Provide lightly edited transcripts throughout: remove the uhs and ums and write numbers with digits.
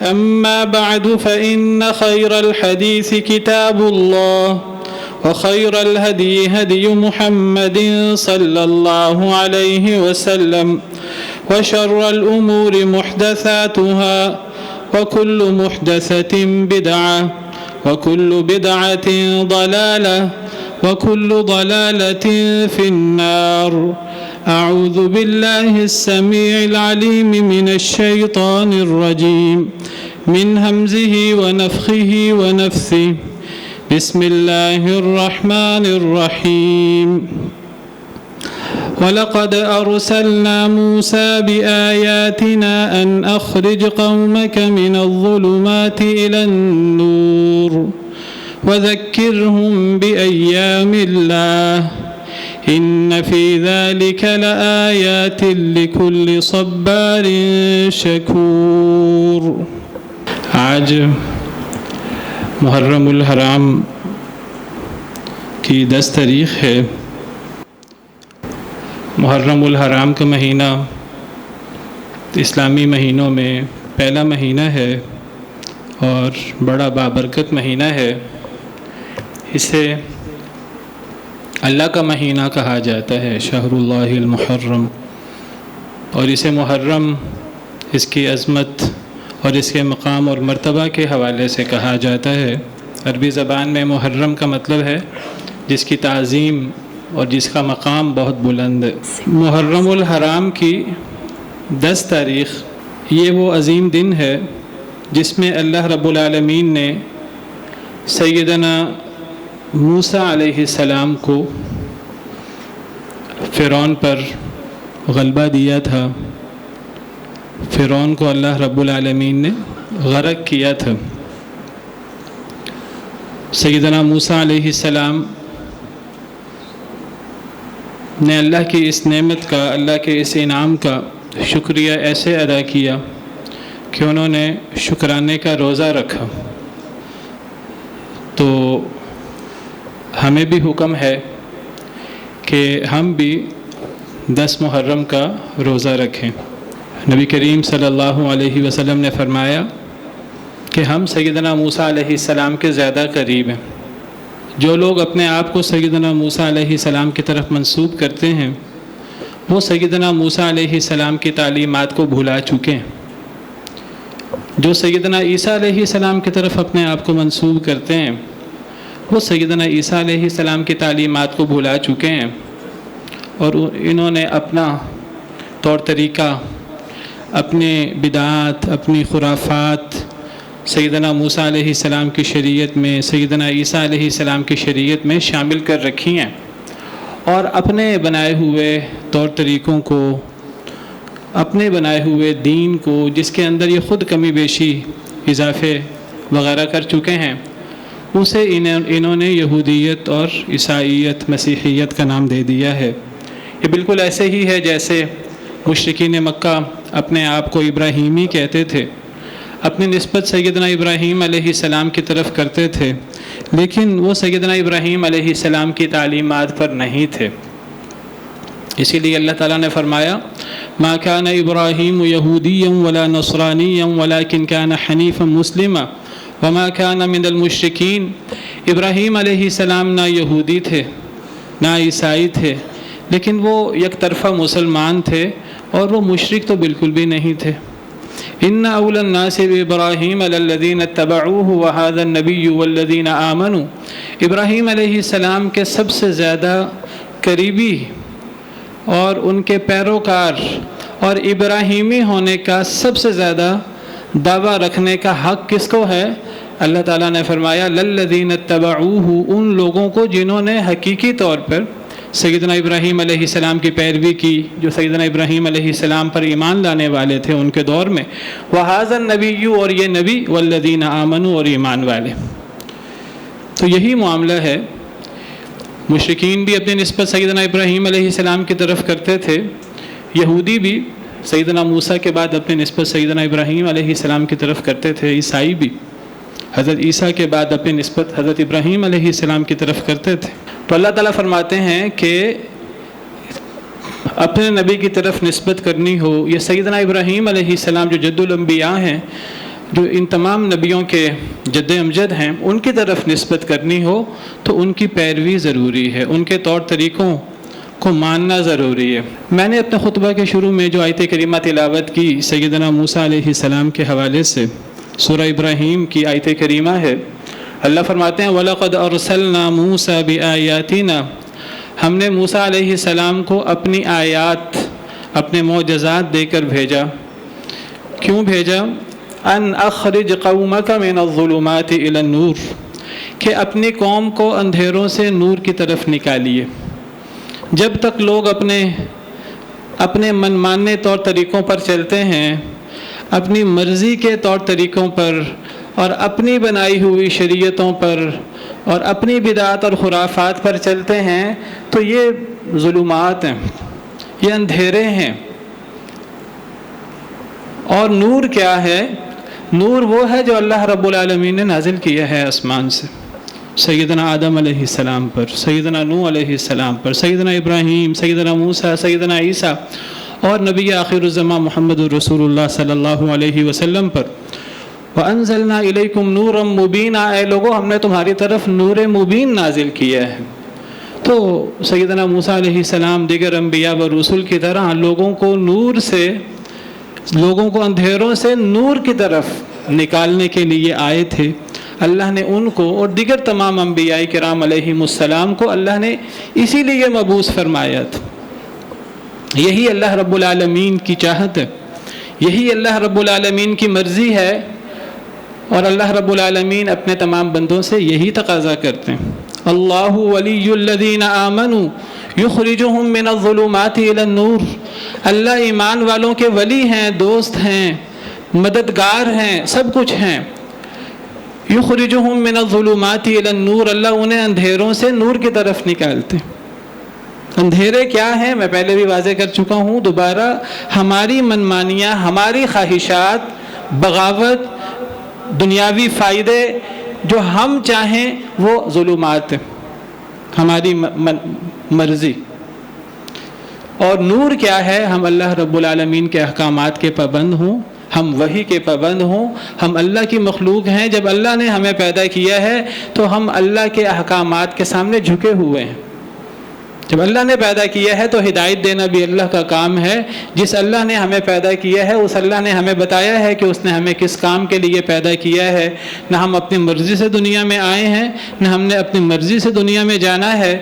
أما بعد فإن خير الحديث كتاب الله وخير الهدي هدي محمد صلى الله عليه وسلم وشر الأمور محدثاتها وكل محدثة بدعة وكل بدعة ضلالة وكل ضلالة في النار. أعوذ بالله السميع العليم من الشيطان الرجيم من همزه ونفخه ونفثه. بسم الله الرحمن الرحيم. وَلَقَدْ أَرْسَلْنَا مُوسَى بِآيَاتِنَا أَنْ أَخْرِجْ قَوْمَكَ مِنَ الظُّلُمَاتِ إِلَى النُّورِ وَذَكِّرْهُمْ بِأَيَّامِ اللَّهِ إِنَّ فِي ذَلِكَ لَآيَاتٍ لِكُلِّ صَبَّارٍ شَكُورٍ. آج محرم الحرام کی 10 تاریخ ہے. محرم الحرام کا مہینہ اسلامی مہینوں میں پہلا مہینہ ہے اور بڑا بابرکت مہینہ ہے. اسے اللہ کا مہینہ کہا جاتا ہے، شہر اللہ المحرم. اور اسے محرم اس کی عظمت اور اس کے مقام اور مرتبہ کے حوالے سے کہا جاتا ہے. عربی زبان میں محرم کا مطلب ہے جس کی تعظیم اور جس کا مقام بہت بلند ہے. محرم الحرام کی 10 تاریخ یہ وہ عظیم دن ہے جس میں اللہ رب العالمین نے سیدنا موسیٰ علیہ السلام کو فرعون پر غلبہ دیا تھا. فرعون کو اللہ رب العالمین نے غرق کیا تھا. سیدنا موسیٰ علیہ السلام نے اللہ کی اس نعمت کا، اللہ کے اس انعام کا شکریہ ایسے ادا کیا کہ انہوں نے شکرانے کا روزہ رکھا. تو ہمیں بھی حکم ہے کہ ہم بھی 10 محرم کا روزہ رکھیں. نبی کریم صلی اللہ علیہ وسلم نے فرمایا کہ ہم سیدنا موسیٰ علیہ السلام کے زیادہ قریب ہیں. جو لوگ اپنے آپ کو سیدنا موسیٰ علیہ السلام کی طرف منسوب کرتے ہیں وہ سیدنا موسیٰ علیہ السلام کی تعلیمات کو بھلا چکے ہیں. جو سیدنا عیسیٰ علیہ السلام کی طرف اپنے آپ کو منسوب کرتے ہیں وہ سیدنا عیسیٰ علیہ السلام کی تعلیمات کو بھلا چکے ہیں اور انہوں نے اپنا طور طریقہ، اپنے بدعات، اپنی خرافات سیدنا موسیٰ علیہ السلام کی شریعت میں، سیدنا عیسیٰ علیہ السلام کی شریعت میں شامل کر رکھی ہیں اور اپنے بنائے ہوئے طور طریقوں کو، اپنے بنائے ہوئے دین کو، جس کے اندر یہ خود کمی بیشی اضافے وغیرہ کر چکے ہیں، اسے انہوں نے یہودیت اور عیسائیت، مسیحیت کا نام دے دیا ہے. یہ بالکل ایسے ہی ہے جیسے مشرکین مکہ اپنے آپ کو ابراہیمی کہتے تھے، اپنی نسبت سیدنا ابراہیم علیہ السلام کی طرف کرتے تھے، لیکن وہ سیدنا ابراہیم علیہ السلام کی تعلیمات پر نہیں تھے. اسی لیے اللہ تعالیٰ نے فرمایا ما كان ابراہیم یہودیا ولا نصرانیا ولکن كان حنیفا مسلما وما كان من المشرکین. ابراہیم علیہ السلام نہ یہودی تھے نہ عیسائی تھے، لیکن وہ یک طرفہ مسلمان تھے اور وہ مشرک تو بالکل بھی نہیں تھے. ان اول الناس بابراہیم الذین اتبعوه وهذا النبی والذین آمنوا. ابراہیم علیہ السلام کے سب سے زیادہ قریبی اور ان کے پیروکار اور ابراہیمی ہونے کا سب سے زیادہ دعویٰ رکھنے کا حق کس کو ہے؟ اللہ تعالیٰ نے فرمایا للذین اتبعوه، ان لوگوں کو جنہوں نے حقیقی طور پر سیدنا ابراہیم علیہ السلام کی پیروی کی، جو سیدنا ابراہیم علیہ السلام پر ایمان لانے والے تھے ان کے دور میں. وَهَذَا النَّبِيُّ، اور یہ نبی، وَالَّذِينَ آمَنُوا، اور ایمان والے. تو یہی معاملہ ہے. مشرکین بھی اپنی نسبت سیدنا ابراہیم علیہ السلام کی طرف کرتے تھے، یہودی بھی سیدنا موسیٰ کے بعد اپنی نسبت سیدنا ابراہیم علیہ السلام کی طرف کرتے تھے، عیسائی بھی حضرت عیسیٰ کے بعد اپنی نسبت حضرت ابراہیم علیہ السلام کی طرف کرتے تھے. تو اللہ تعالیٰ فرماتے ہیں کہ اپنے نبی کی طرف نسبت کرنی ہو، یہ سیدنا ابراہیم علیہ السلام جو جد الانبیاء ہیں، جو ان تمام نبیوں کے جد امجد ہیں ان کی طرف نسبت کرنی ہو تو ان کی پیروی ضروری ہے، ان کے طور طریقوں کو ماننا ضروری ہے۔ میں نے اپنے خطبہ کے شروع میں جو آیت کریمہ تلاوت کی سیدنا موسیٰ علیہ السلام کے حوالے سے سورہ ابراہیم کی آیت کریمہ ہے۔ اللہ فرماتے ہیں وَلَقَدْ أَرْسَلْنَا مُوسَىٰ بِآيَاتِنَا، ہم نے موسیٰ علیہ السلام کو اپنی آیات، اپنے معجزات دے کر بھیجا۔ کیوں بھیجا؟ ان اخرج قومک من الظلمات الی النور، کہ اپنی قوم کو اندھیروں سے نور کی طرف نکالیے۔ جب تک لوگ اپنے من ماننے طور طریقوں پر چلتے ہیں، اپنی مرضی کے طور طریقوں پر اور اپنی بنائی ہوئی شریعتوں پر اور اپنی بدعات اور خرافات پر چلتے ہیں تو یہ ظلمات ہیں، یہ اندھیرے ہیں۔ اور نور کیا ہے؟ نور وہ ہے جو اللہ رب العالمین نے نازل کیا ہے آسمان سے، سیدنا آدم علیہ السلام پر، سیدنا نوح علیہ السلام پر، سیدنا ابراہیم، سیدنا موسیٰ، سیدنا عیسیٰ اور نبی آخر الزمان محمد رسول اللہ صلی اللہ علیہ وسلم پر۔ وَأَنزَلْنَا إِلَيْكُمْ نُورًا مُبِينًا، اے لوگوں ہم نے تمہاری طرف نور مبین نازل کیا ہے۔ تو سیدنا موسیٰ علیہ السلام دیگر انبیاء و رسول کی طرح لوگوں کو اندھیروں سے نور کی طرف نکالنے کے لیے آئے تھے۔ اللہ نے ان کو اور دیگر تمام انبیاء کرام علیہم السلام کو اللہ نے اسی لیے مبعوث فرمایا تھا۔ یہی اللہ رب العالمین کی چاہت ہے، یہی اللہ رب العالمین کی مرضی ہے، اور اللہ رب العالمین اپنے تمام بندوں سے یہی تقاضا کرتے ہیں۔ اللہ ولی الذین آمنوا یخرجہم من الظلمات الی النور، اللہ ایمان والوں کے ولی ہیں، دوست ہیں، مددگار ہیں، سب کچھ ہیں۔ یخرجہم من الظلمات الی النور، اللہ انہیں اندھیروں سے نور کی طرف نکالتے۔ اندھیرے کیا ہیں؟ میں پہلے بھی واضح کر چکا ہوں، دوبارہ ہماری منمانیاں، ہماری خواہشات، بغاوت، دنیاوی فائدے جو ہم چاہیں وہ ظلمات ہیں، ہماری مرضی۔ اور نور کیا ہے؟ ہم اللہ رب العالمین کے احکامات کے پابند ہوں، ہم وحی کے پابند ہوں، ہم اللہ کی مخلوق ہیں۔ جب اللہ نے ہمیں پیدا کیا ہے تو ہم اللہ کے احکامات کے سامنے جھکے ہوئے ہیں۔ جب اللہ نے پیدا کیا ہے تو ہدایت دینا بھی اللہ کا کام ہے۔ جس اللہ نے ہمیں پیدا کیا ہے اس اللہ نے ہمیں بتایا ہے کہ اس نے ہمیں کس کام کے لیے پیدا کیا ہے۔ نہ ہم اپنی مرضی سے دنیا میں آئے ہیں، نہ ہم نے اپنی مرضی سے دنیا میں جانا ہے۔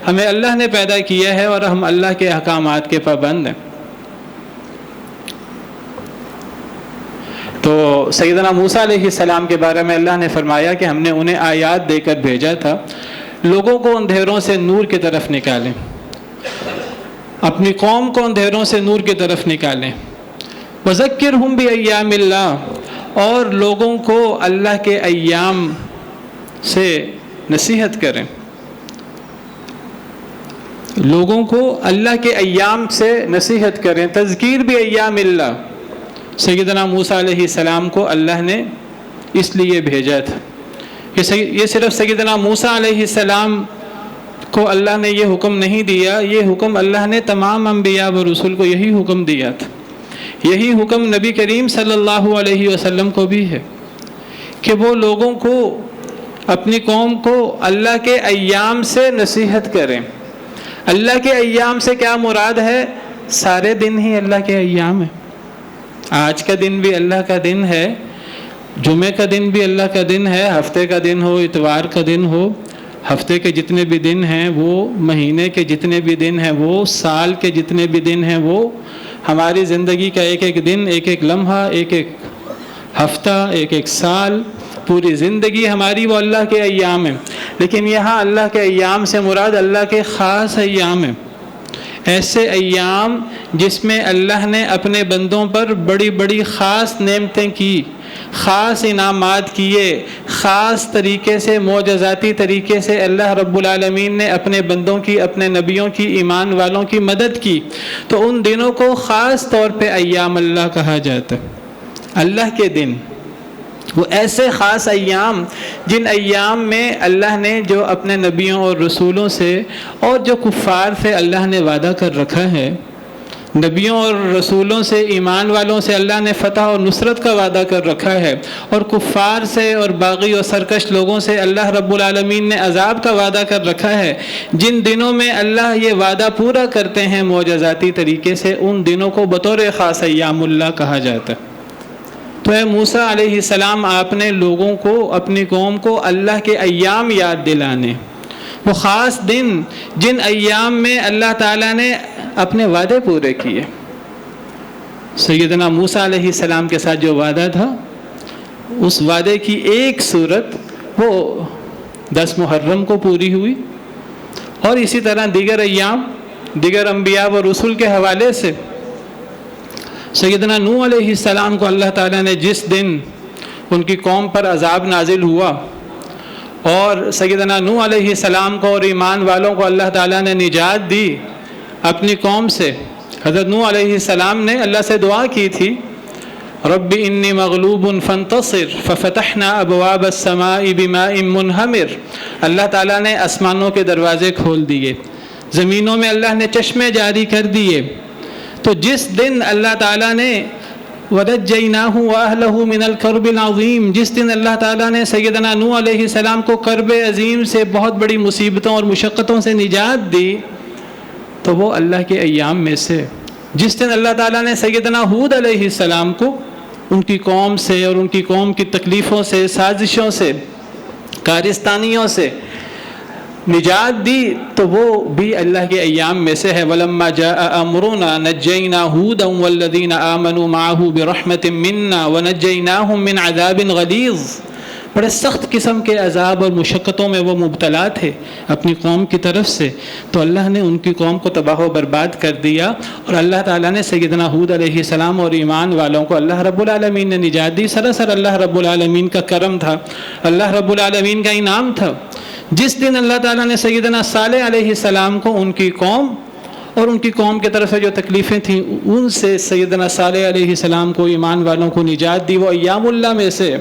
ہمیں اللہ نے پیدا کیا ہے اور ہم اللہ کے احکامات کے پابند ہیں۔ تو سیدنا موسیٰ علیہ السلام کے بارے میں اللہ نے فرمایا کہ ہم نے انہیں آیات دے کر بھیجا تھا، لوگوں کو اندھیروں سے نور کی طرف نکالیں، اپنی قوم کو اندھیروں سے نور کی طرف نکالیں۔ وَذَكِّرْهُمْ بِأَيَّامِ اللَّهِ، اور لوگوں کو اللہ کے ایام سے نصیحت کریں، لوگوں کو اللہ کے ایام سے نصیحت کریں۔ تذکیر بِأَيَّامِ اللَّهِ، سیدنا موسیٰ علیہ السلام کو اللہ نے اس لیے بھیجا تھا۔ یہ صرف سیدنا موسیٰ علیہ السلام کو اللہ نے یہ حکم نہیں دیا، یہ حکم اللہ نے تمام انبیاء و رسول کو یہی حکم دیا تھا۔ یہی حکم نبی کریم صلی اللہ علیہ وسلم کو بھی ہے کہ وہ لوگوں کو، اپنی قوم کو اللہ کے ایام سے نصیحت کریں۔ اللہ کے ایام سے کیا مراد ہے؟ سارے دن ہی اللہ کے ایام ہیں۔ آج کا دن بھی اللہ کا دن ہے، جمعے کا دن بھی اللہ کا دن ہے، ہفتے کا دن ہو، اتوار کا دن ہو، ہفتے کے جتنے بھی دن ہیں وہ، مہینے کے جتنے بھی دن ہیں وہ، سال کے جتنے بھی دن ہیں وہ، ہماری زندگی کا ایک ایک دن، ایک ایک لمحہ، ایک ایک ہفتہ، ایک ایک سال، پوری زندگی ہماری وہ اللہ کے ایام ہیں۔ لیکن یہاں اللہ کے ایام سے مراد اللہ کے خاص ایام ہیں، ایسے ایام جس میں اللہ نے اپنے بندوں پر بڑی بڑی خاص نعمتیں کی، خاص انعامات کیے، خاص طریقے سے، معجزاتی طریقے سے اللہ رب العالمین نے اپنے بندوں کی، اپنے نبیوں کی، ایمان والوں کی مدد کی۔ تو ان دنوں کو خاص طور پہ ایام اللہ کہا جاتا ہے، اللہ کے دن، وہ ایسے خاص ایام جن ایام میں اللہ نے جو اپنے نبیوں اور رسولوں سے اور جو کفار سے اللہ نے وعدہ کر رکھا ہے، نبیوں اور رسولوں سے، ایمان والوں سے اللہ نے فتح اور نصرت کا وعدہ کر رکھا ہے، اور کفار سے اور باغی اور سرکش لوگوں سے اللہ رب العالمین نے عذاب کا وعدہ کر رکھا ہے۔ جن دنوں میں اللہ یہ وعدہ پورا کرتے ہیں معجزاتی طریقے سے، ان دنوں کو بطور خاص ایام اللہ کہا جاتا ہے۔ تو اے موسیٰ علیہ السلام، آپ نے لوگوں کو، اپنی قوم کو اللہ کے ایام یاد دلانے، وہ خاص دن جن ایام میں اللہ تعالیٰ نے اپنے وعدے پورے کیے۔ سیدنا موسیٰ علیہ السلام کے ساتھ جو وعدہ تھا، اس وعدے کی ایک صورت وہ 10 محرم کو پوری ہوئی، اور اسی طرح دیگر ایام، دیگر انبیاء و رسول کے حوالے سے سیدنا نوح علیہ السلام کو اللہ تعالیٰ نے جس دن ان کی قوم پر عذاب نازل ہوا، اور سیدنا نوح علیہ السلام کو اور ایمان والوں کو اللہ تعالیٰ نے نجات دی اپنی قوم سے۔ حضرت نوح علیہ السلام نے اللہ سے دعا کی تھی، رب انی مغلوب فانتصر ففتحنا ابواب السماء بماء منہمر۔ اللہ تعالیٰ نے آسمانوں کے دروازے کھول دیے، زمینوں میں اللہ نے چشمے جاری کر دیے۔ تو جس دن اللہ تعالیٰ نے وَنَجَّيْنَاهُ وَأَهْلَهُ مِنَ الْكَرْبِ الْعَظِيمِ، جس دن اللہ تعالیٰ نے سیدنا نوح علیہ السلام کو کرب عظیم سے، بہت بڑی مصیبتوں اور مشقتوں سے نجات دی، تو وہ اللہ کے ایام میں سے۔ جس دن اللہ تعالیٰ نے سیدنا ہود علیہ السلام کو ان کی قوم سے اور ان کی قوم کی تکلیفوں سے، سازشوں سے، کارستانیوں سے نجات دی، تو وہ بھی اللہ کے ایام میں سے ہے۔ وَلَمَّا جَاءَ أَمْرُنَا نَجَّيْنَا هُودًا وَالَّذِينَ آمَنُوا مَعَهُ بِرَحْمَةٍ مِنَّا وَنَجَّيْنَاهُمْ مِنْ عَذَابٍ غَلِيظٍ۔ بڑے سخت قسم کے عذاب اور مشقتوں میں وہ مبتلا تھے اپنی قوم کی طرف سے، تو اللہ نے ان کی قوم کو تباہ و برباد کر دیا، اور اللہ تعالیٰ نے سیدنا ہود علیہ السلام اور ایمان والوں کو اللہ رب العالمین نے نجات دی۔ سراسر اللہ رب العالمین کا کرم تھا، اللہ رب العالمین کا انعام تھا۔ جس دن اللہ تعالیٰ نے سیدنا صالح علیہ السلام کو ان کی قوم اور ان کی قوم کی طرف سے جو تکلیفیں تھیں، ان سے سیدنا صالح علیہ السلام کو، ایمان والوں کو نجات دی، وہ ایام اللہ میں سے۔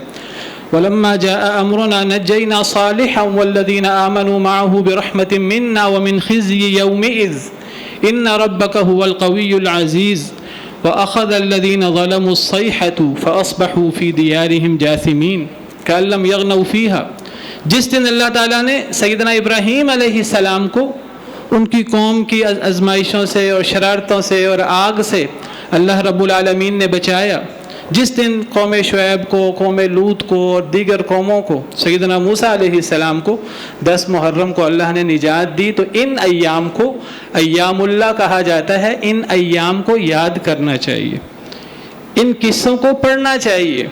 وَلَمَّا جَاءَ أَمْرُنَا نَجَّيْنَا صَالِحًا وَالَّذِينَ آمَنُوا مَعَهُ بِرَحْمَةٍ مِنَّا وَمِنْ خِزْيِ يَوْمِئِذٍ إِنَّ رَبَّكَ هُوَ الْقَوِيُّ الْعَزِيزُ وَأَخَذَ الَّذِينَ ظَلَمُوا الصَّيْحَةُ فَأَصْبَحُوا فِي دِيَارِهِمْ جَاثِمِينَ كَأَن لَّمْ يَغْنَوْا فِيهَا۔ جس دن اللہ تعالیٰ نے سیدنا ابراہیم علیہ السلام کو ان کی قوم کی آزمائشوں سے اور شرارتوں سے اور آگ سے اللہ رب العالمین نے بچایا، جس دن قوم شعیب کو، قوم لوط کو اور دیگر قوموں کو، سیدنا موسیٰ علیہ السلام کو 10 محرم کو اللہ نے نجات دی، تو ان ایام کو ایام اللہ کہا جاتا ہے۔ ان ایام کو یاد کرنا چاہیے، ان قصوں کو پڑھنا چاہیے۔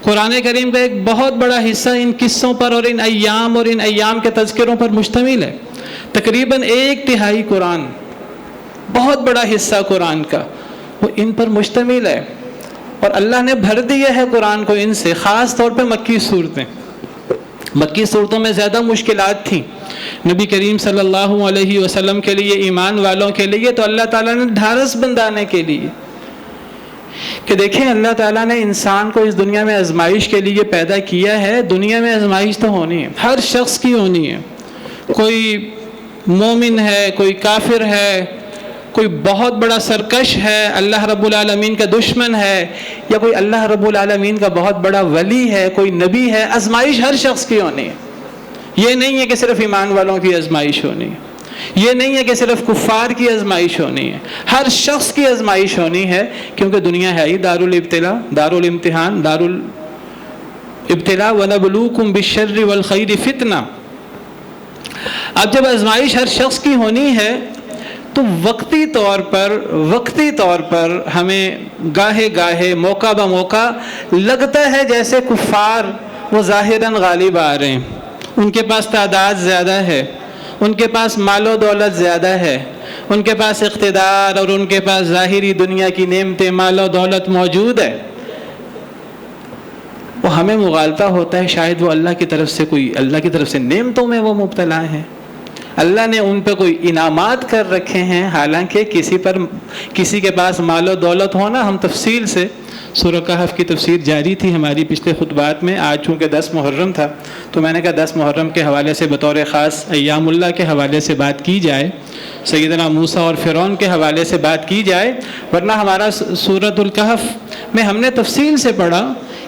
قرآن کریم کا ایک بہت بڑا حصہ ان قصوں پر اور ان ایام کے تذکروں پر مشتمل ہے۔ تقریباً 1/3 قرآن، بہت بڑا حصہ قرآن کا وہ ان پر مشتمل ہے، اور اللہ نے بھر دیا ہے قرآن کو ان سے، خاص طور پہ مکی صورتیں۔ مکی صورتوں میں زیادہ مشکلات تھیں نبی کریم صلی اللہ علیہ وسلم کے لیے، ایمان والوں کے لیے، تو اللہ تعالیٰ نے ڈھارس بندانے کے لیے کہ دیکھیں اللہ تعالیٰ نے انسان کو اس دنیا میں آزمائش کے لیے پیدا کیا ہے۔ دنیا میں آزمائش تو ہونی ہے، ہر شخص کی ہونی ہے، کوئی مومن ہے، کوئی کافر ہے، کوئی بہت بڑا سرکش ہے، اللہ رب العالمین کا دشمن ہے، یا کوئی اللہ رب العالمین کا بہت بڑا ولی ہے، کوئی نبی ہے۔ آزمائش ہر شخص کی ہونی ہے۔ یہ نہیں ہے کہ صرف ایمان والوں کی آزمائش ہونی ہے، یہ نہیں ہے کہ صرف کفار کی آزمائش ہونی ہے، ہر شخص کی آزمائش ہونی ہے، کیونکہ دنیا ہے ہی دار الابتلاء، دار الامتحان، دار الابتلاء وَنَبْلُوكُمْ بِالشَّرِّ وَالْخَيْرِ فِتْنَةً۔ اب جب آزمائش ہر شخص کی ہونی ہے تو وقتی طور پر ہمیں گاہے گاہے، موقع بموقع لگتا ہے جیسے کفار وہ ظاہراً غالب آ رہے ہیں، ان کے پاس تعداد زیادہ ہے، ان کے پاس مال و دولت زیادہ ہے، ان کے پاس اقتدار اور ان کے پاس ظاہری دنیا کی نعمتیں، مال و دولت موجود ہے۔ وہ ہمیں مغالطہ ہوتا ہے شاید وہ اللہ کی طرف سے نعمتوں میں وہ مبتلا ہیں، اللہ نے ان پہ کوئی انعامات کر رکھے ہیں، حالانکہ کسی کے پاس مال و دولت ہونا، ہم تفصیل سے سورہ کہف کی تفسیر جاری تھی ہماری پچھلے خطبات میں. آج چونکہ 10 محرم تھا تو میں نے کہا 10 محرم کے حوالے سے بطور خاص ایام اللہ کے حوالے سے بات کی جائے، سیدنا موسیٰ اور فرعون کے حوالے سے بات کی جائے، ورنہ ہمارا سورۃ الکہف میں ہم نے تفصیل سے پڑھا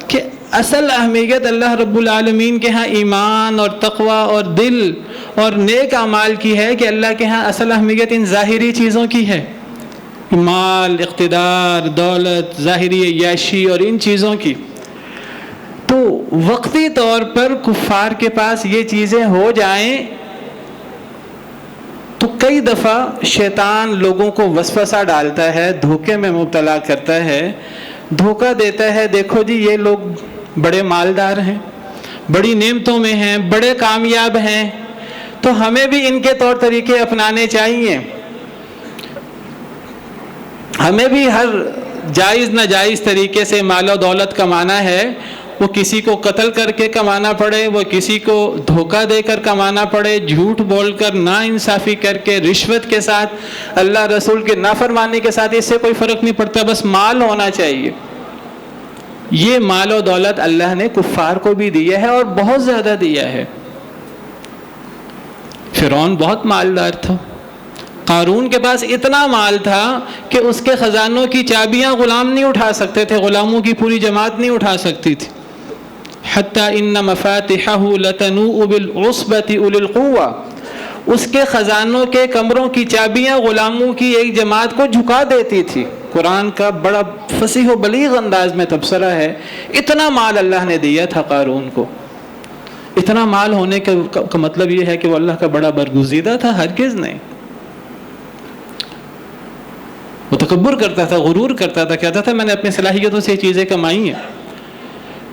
کہ اصل اہمیت اللہ رب العالمین کے ہاں ایمان اور تقوی اور دل اور نیک اعمال کی ہے، کہ اللہ کے ہاں اصل اہمیت ان ظاہری چیزوں کی ہے، مال، اقتدار، دولت، ظاہری عیاشی اور ان چیزوں کی. تو وقتی طور پر کفار کے پاس یہ چیزیں ہو جائیں تو کئی دفعہ شیطان لوگوں کو وسوسہ ڈالتا ہے، دھوکے میں مبتلا کرتا ہے، دھوکہ دیتا ہے. دیکھو جی یہ لوگ بڑے مالدار ہیں، بڑی نعمتوں میں ہیں، بڑے کامیاب ہیں، تو ہمیں بھی ان کے طور طریقے اپنانے چاہیے، ہمیں بھی ہر جائز ناجائز طریقے سے مال و دولت کمانا ہے، وہ کسی کو قتل کر کے کمانا پڑے، وہ کسی کو دھوکہ دے کر کمانا پڑے، جھوٹ بول کر، نا انصافی کر کے، رشوت کے ساتھ، اللہ رسول کے نافرمانی کے ساتھ، اس سے کوئی فرق نہیں پڑتا، بس مال ہونا چاہیے. یہ مال و دولت اللہ نے کفار کو بھی دیا ہے اور بہت زیادہ دیا ہے. فرعون بہت مالدار تھا، قارون کے پاس اتنا مال تھا کہ اس کے خزانوں کی چابیاں غلام نہیں اٹھا سکتے تھے، غلاموں کی پوری جماعت نہیں اٹھا سکتی تھی. حتی ان مفاتحہ لتنوء بالعصبۃ اولي القوہ، اس کے خزانوں کے کمروں کی چابیاں غلاموں کی ایک جماعت کو جھکا دیتی تھی. قرآن کا بڑا فصیح و بلیغ انداز میں تبصرہ ہے. اتنا مال اللہ نے دیا تھا قارون کو. اتنا مال ہونے کا مطلب یہ ہے کہ وہ اللہ کا بڑا برگزیدہ تھا؟ ہرگز نہیں. وہ تکبر کرتا تھا، غرور کرتا تھا، کہتا تھا میں نے اپنی صلاحیتوں سے یہ چیزیں کمائی ہیں.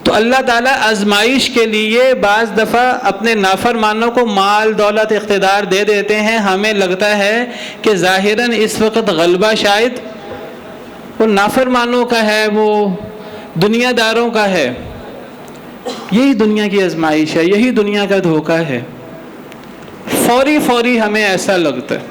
تو اللہ تعالیٰ آزمائش کے لیے بعض دفعہ اپنے نافرمانوں کو مال، دولت، اقتدار دے دیتے ہیں. ہمیں لگتا ہے کہ ظاہراً اس وقت غلبہ شاید وہ نافرمانوں کا ہے، وہ دنیا داروں کا ہے. یہی دنیا کی آزمائش ہے، یہی دنیا کا دھوکہ ہے. فوری ہمیں ایسا لگتا ہے،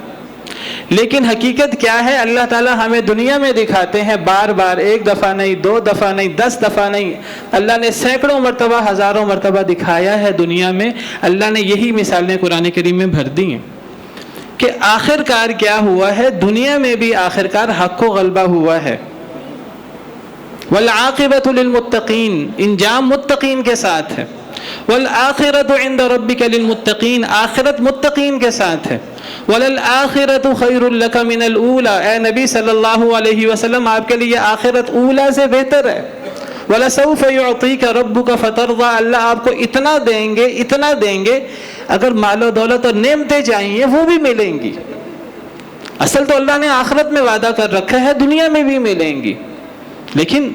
لیکن حقیقت کیا ہے؟ اللہ تعالیٰ ہمیں دنیا میں دکھاتے ہیں بار بار، ایک دفعہ نہیں، 2 دفعہ نہیں، 10 دفعہ نہیں، اللہ نے سینکڑوں مرتبہ، ہزاروں مرتبہ دکھایا ہے دنیا میں. اللہ نے یہی مثالیں قرآن کریم میں بھر دی ہیں کہ آخر کار کیا ہوا ہے. دنیا میں بھی آخر کار حق کو غلبہ ہوا ہے. والعاقبۃ للمتقین، انجام متقین کے ساتھ ہے. والآخرۃ عند ربک للمتقین، آخرت متقین کے ساتھ ہے. وللآخرۃ خیر لک من الاولی، اے نبی صلی اللہ علیہ وسلم آپ کے لیے آخرت اولی سے بہتر ہے. ولسوف یعطیک ربک فترضی، اللہ آپ کو اتنا دیں گے، اگر مال و دولت اور نعمتیں چاہیے وہ بھی ملیں گی. اصل تو اللہ نے آخرت میں وعدہ کر رکھا ہے، دنیا میں بھی ملیں گی، لیکن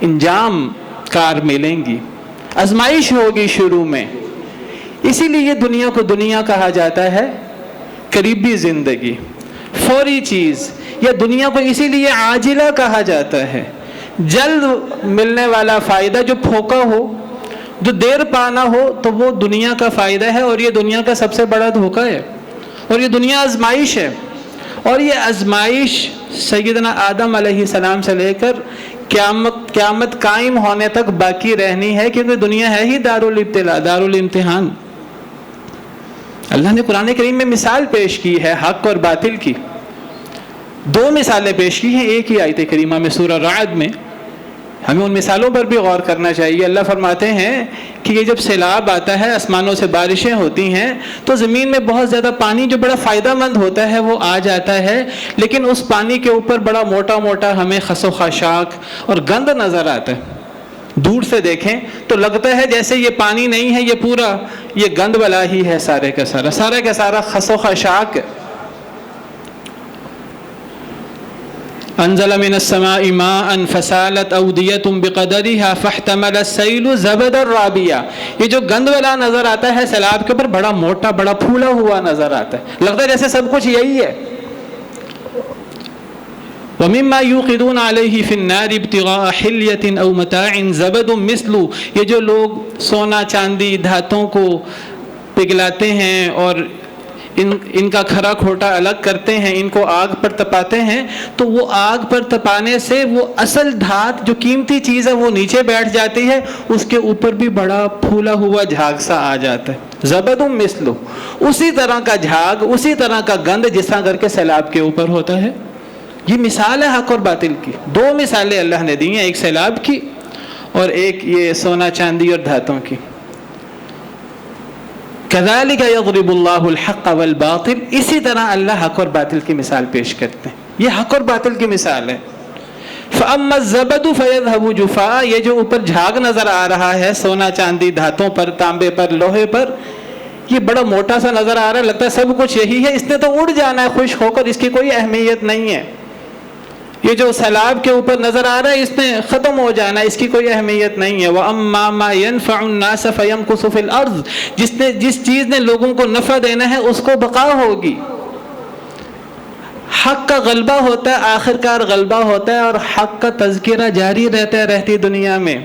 انجام کار ملیں گی. آزمائش ہوگی شروع میں. اسی لیے دنیا کو دنیا کہا جاتا ہے، قریبی زندگی، فوری چیز. یا دنیا کو اسی لیے عاجلہ کہا جاتا ہے، جلد ملنے والا فائدہ، جو پھوکا ہو، جو دیر پانا ہو، تو وہ دنیا کا فائدہ ہے. اور یہ دنیا کا سب سے بڑا دھوکہ ہے، اور یہ دنیا آزمائش ہے. اور یہ آزمائش سیدنا آدم علیہ السلام سے لے کر قیامت قائم ہونے تک باقی رہنی ہے، کیونکہ دنیا ہے ہی دارالابتلاء، دارالامتحان. اللہ نے قرآن کریم میں مثال پیش کی ہے حق اور باطل کی. 2 مثالیں پیش کی ہیں ایک ہی آیت کریمہ میں، سورہ رعد میں. ہمیں ان مثالوں پر بھی غور کرنا چاہیے. اللہ فرماتے ہیں کہ یہ جب سیلاب آتا ہے، آسمانوں سے بارشیں ہوتی ہیں، تو زمین میں بہت زیادہ پانی جو بڑا فائدہ مند ہوتا ہے وہ آ جاتا ہے، لیکن اس پانی کے اوپر بڑا موٹا ہمیں خس و خاشاک اور گند نظر آتا ہے. دور سے دیکھیں تو لگتا ہے جیسے یہ پانی نہیں ہے، یہ پورا یہ گند والا ہی ہے، سارے کا سارا خس و خاشاک. انزل من السماء ماء فسالت اودية بقدرها فاحتمل السيل زبدا رابيا. یہ جو گند والا نظر آتا ہے سیلاب کے اوپر، بڑا موٹا، بڑا پھولا ہوا نظر آتا ہے، لگتا ہے جیسے سب کچھ یہی ہے. ومما يوقدون عليه في النار ابتغاء حلية او متاع زبد مثل، یہ جو لوگ سونا چاندی دھاتوں کو پگھلاتے ہیں اور ان کا کھرا کھوٹا الگ کرتے ہیں، ان کو آگ پر تپاتے ہیں، تو وہ آگ پر تپانے سے وہ اصل دھات جو قیمتی چیز ہے وہ نیچے بیٹھ جاتی ہے، اس کے اوپر بھی بڑا پھولا ہوا جھاگ سا آ جاتا ہے، زبد مثلو، اسی طرح کا جھاگ، اسی طرح کا گند جس طرح کر کے سیلاب کے اوپر ہوتا ہے۔ یہ مثال ہے حق اور باطل کی، دو مثالیں اللہ نے دی ہیں، ایک سیلاب کی اور ایک یہ سونا چاندی اور دھاتوں کی۔ کذالک یضرب اللہ الحق والباطل، اسی طرح اللہ حق اور باطل کی مثال پیش کرتے ہیں، یہ حق اور باطل کی مثال ہے۔ فاما الزبد فیذهب جفاء، یہ جو اوپر جھاگ نظر آ رہا ہے سونا چاندی دھاتوں پر، تانبے پر، لوہے پر، یہ بڑا موٹا سا نظر آ رہا ہے، لگتا ہے سب کچھ یہی ہے، اس نے تو اڑ جانا ہے خشک ہو کر، اس کی کوئی اہمیت نہیں ہے۔ یہ جو سیلاب کے اوپر نظر آ رہا ہے اس نے ختم ہو جانا ہے، اس کی کوئی اہمیت نہیں ہے۔ وَأَمَّا مَا يَنْفَعُ النَّاسَ فَيَمْكُثُ فِي الْأَرْضِ، جس چیز نے لوگوں کو نفع دینا ہے اس کو بقا ہوگی۔ حق کا غلبہ ہوتا ہے، آخرکار غلبہ ہوتا ہے، اور حق کا تذکرہ جاری رہتا ہے رہتی دنیا میں۔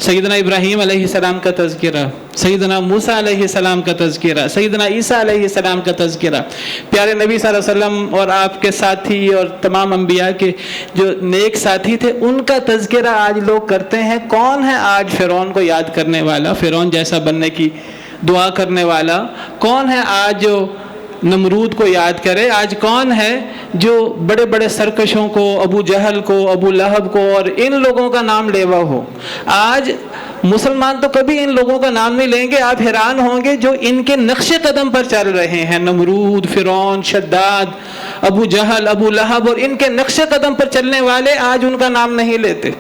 سیدنا ابراہیم علیہ السلام کا تذکرہ، سیدنا موسیٰ علیہ السلام کا تذکرہ، سیدنا عیسیٰ علیہ السلام کا تذکرہ، پیارے نبی صلی اللہ علیہ وسلم اور آپ کے ساتھی اور تمام انبیاء کے جو نیک ساتھی تھے ان کا تذکرہ آج لوگ کرتے ہیں۔ کون ہے آج فرعون کو یاد کرنے والا، فرعون جیسا بننے کی دعا کرنے والا؟ کون ہے آج جو نمرود کو یاد کرے؟ آج کون ہے جو بڑے بڑے سرکشوں کو، ابو جہل کو، ابو لہب کو اور ان لوگوں کا نام لیوا ہو؟ آج مسلمان تو کبھی ان لوگوں کا نام نہیں لیں گے، آپ حیران ہوں گے جو ان کے نقش قدم پر چل رہے ہیں، نمرود، فرعون، شداد، ابو جہل، ابو لہب، اور ان کے نقش قدم پر چلنے والے آج ان کا نام نہیں لیتے۔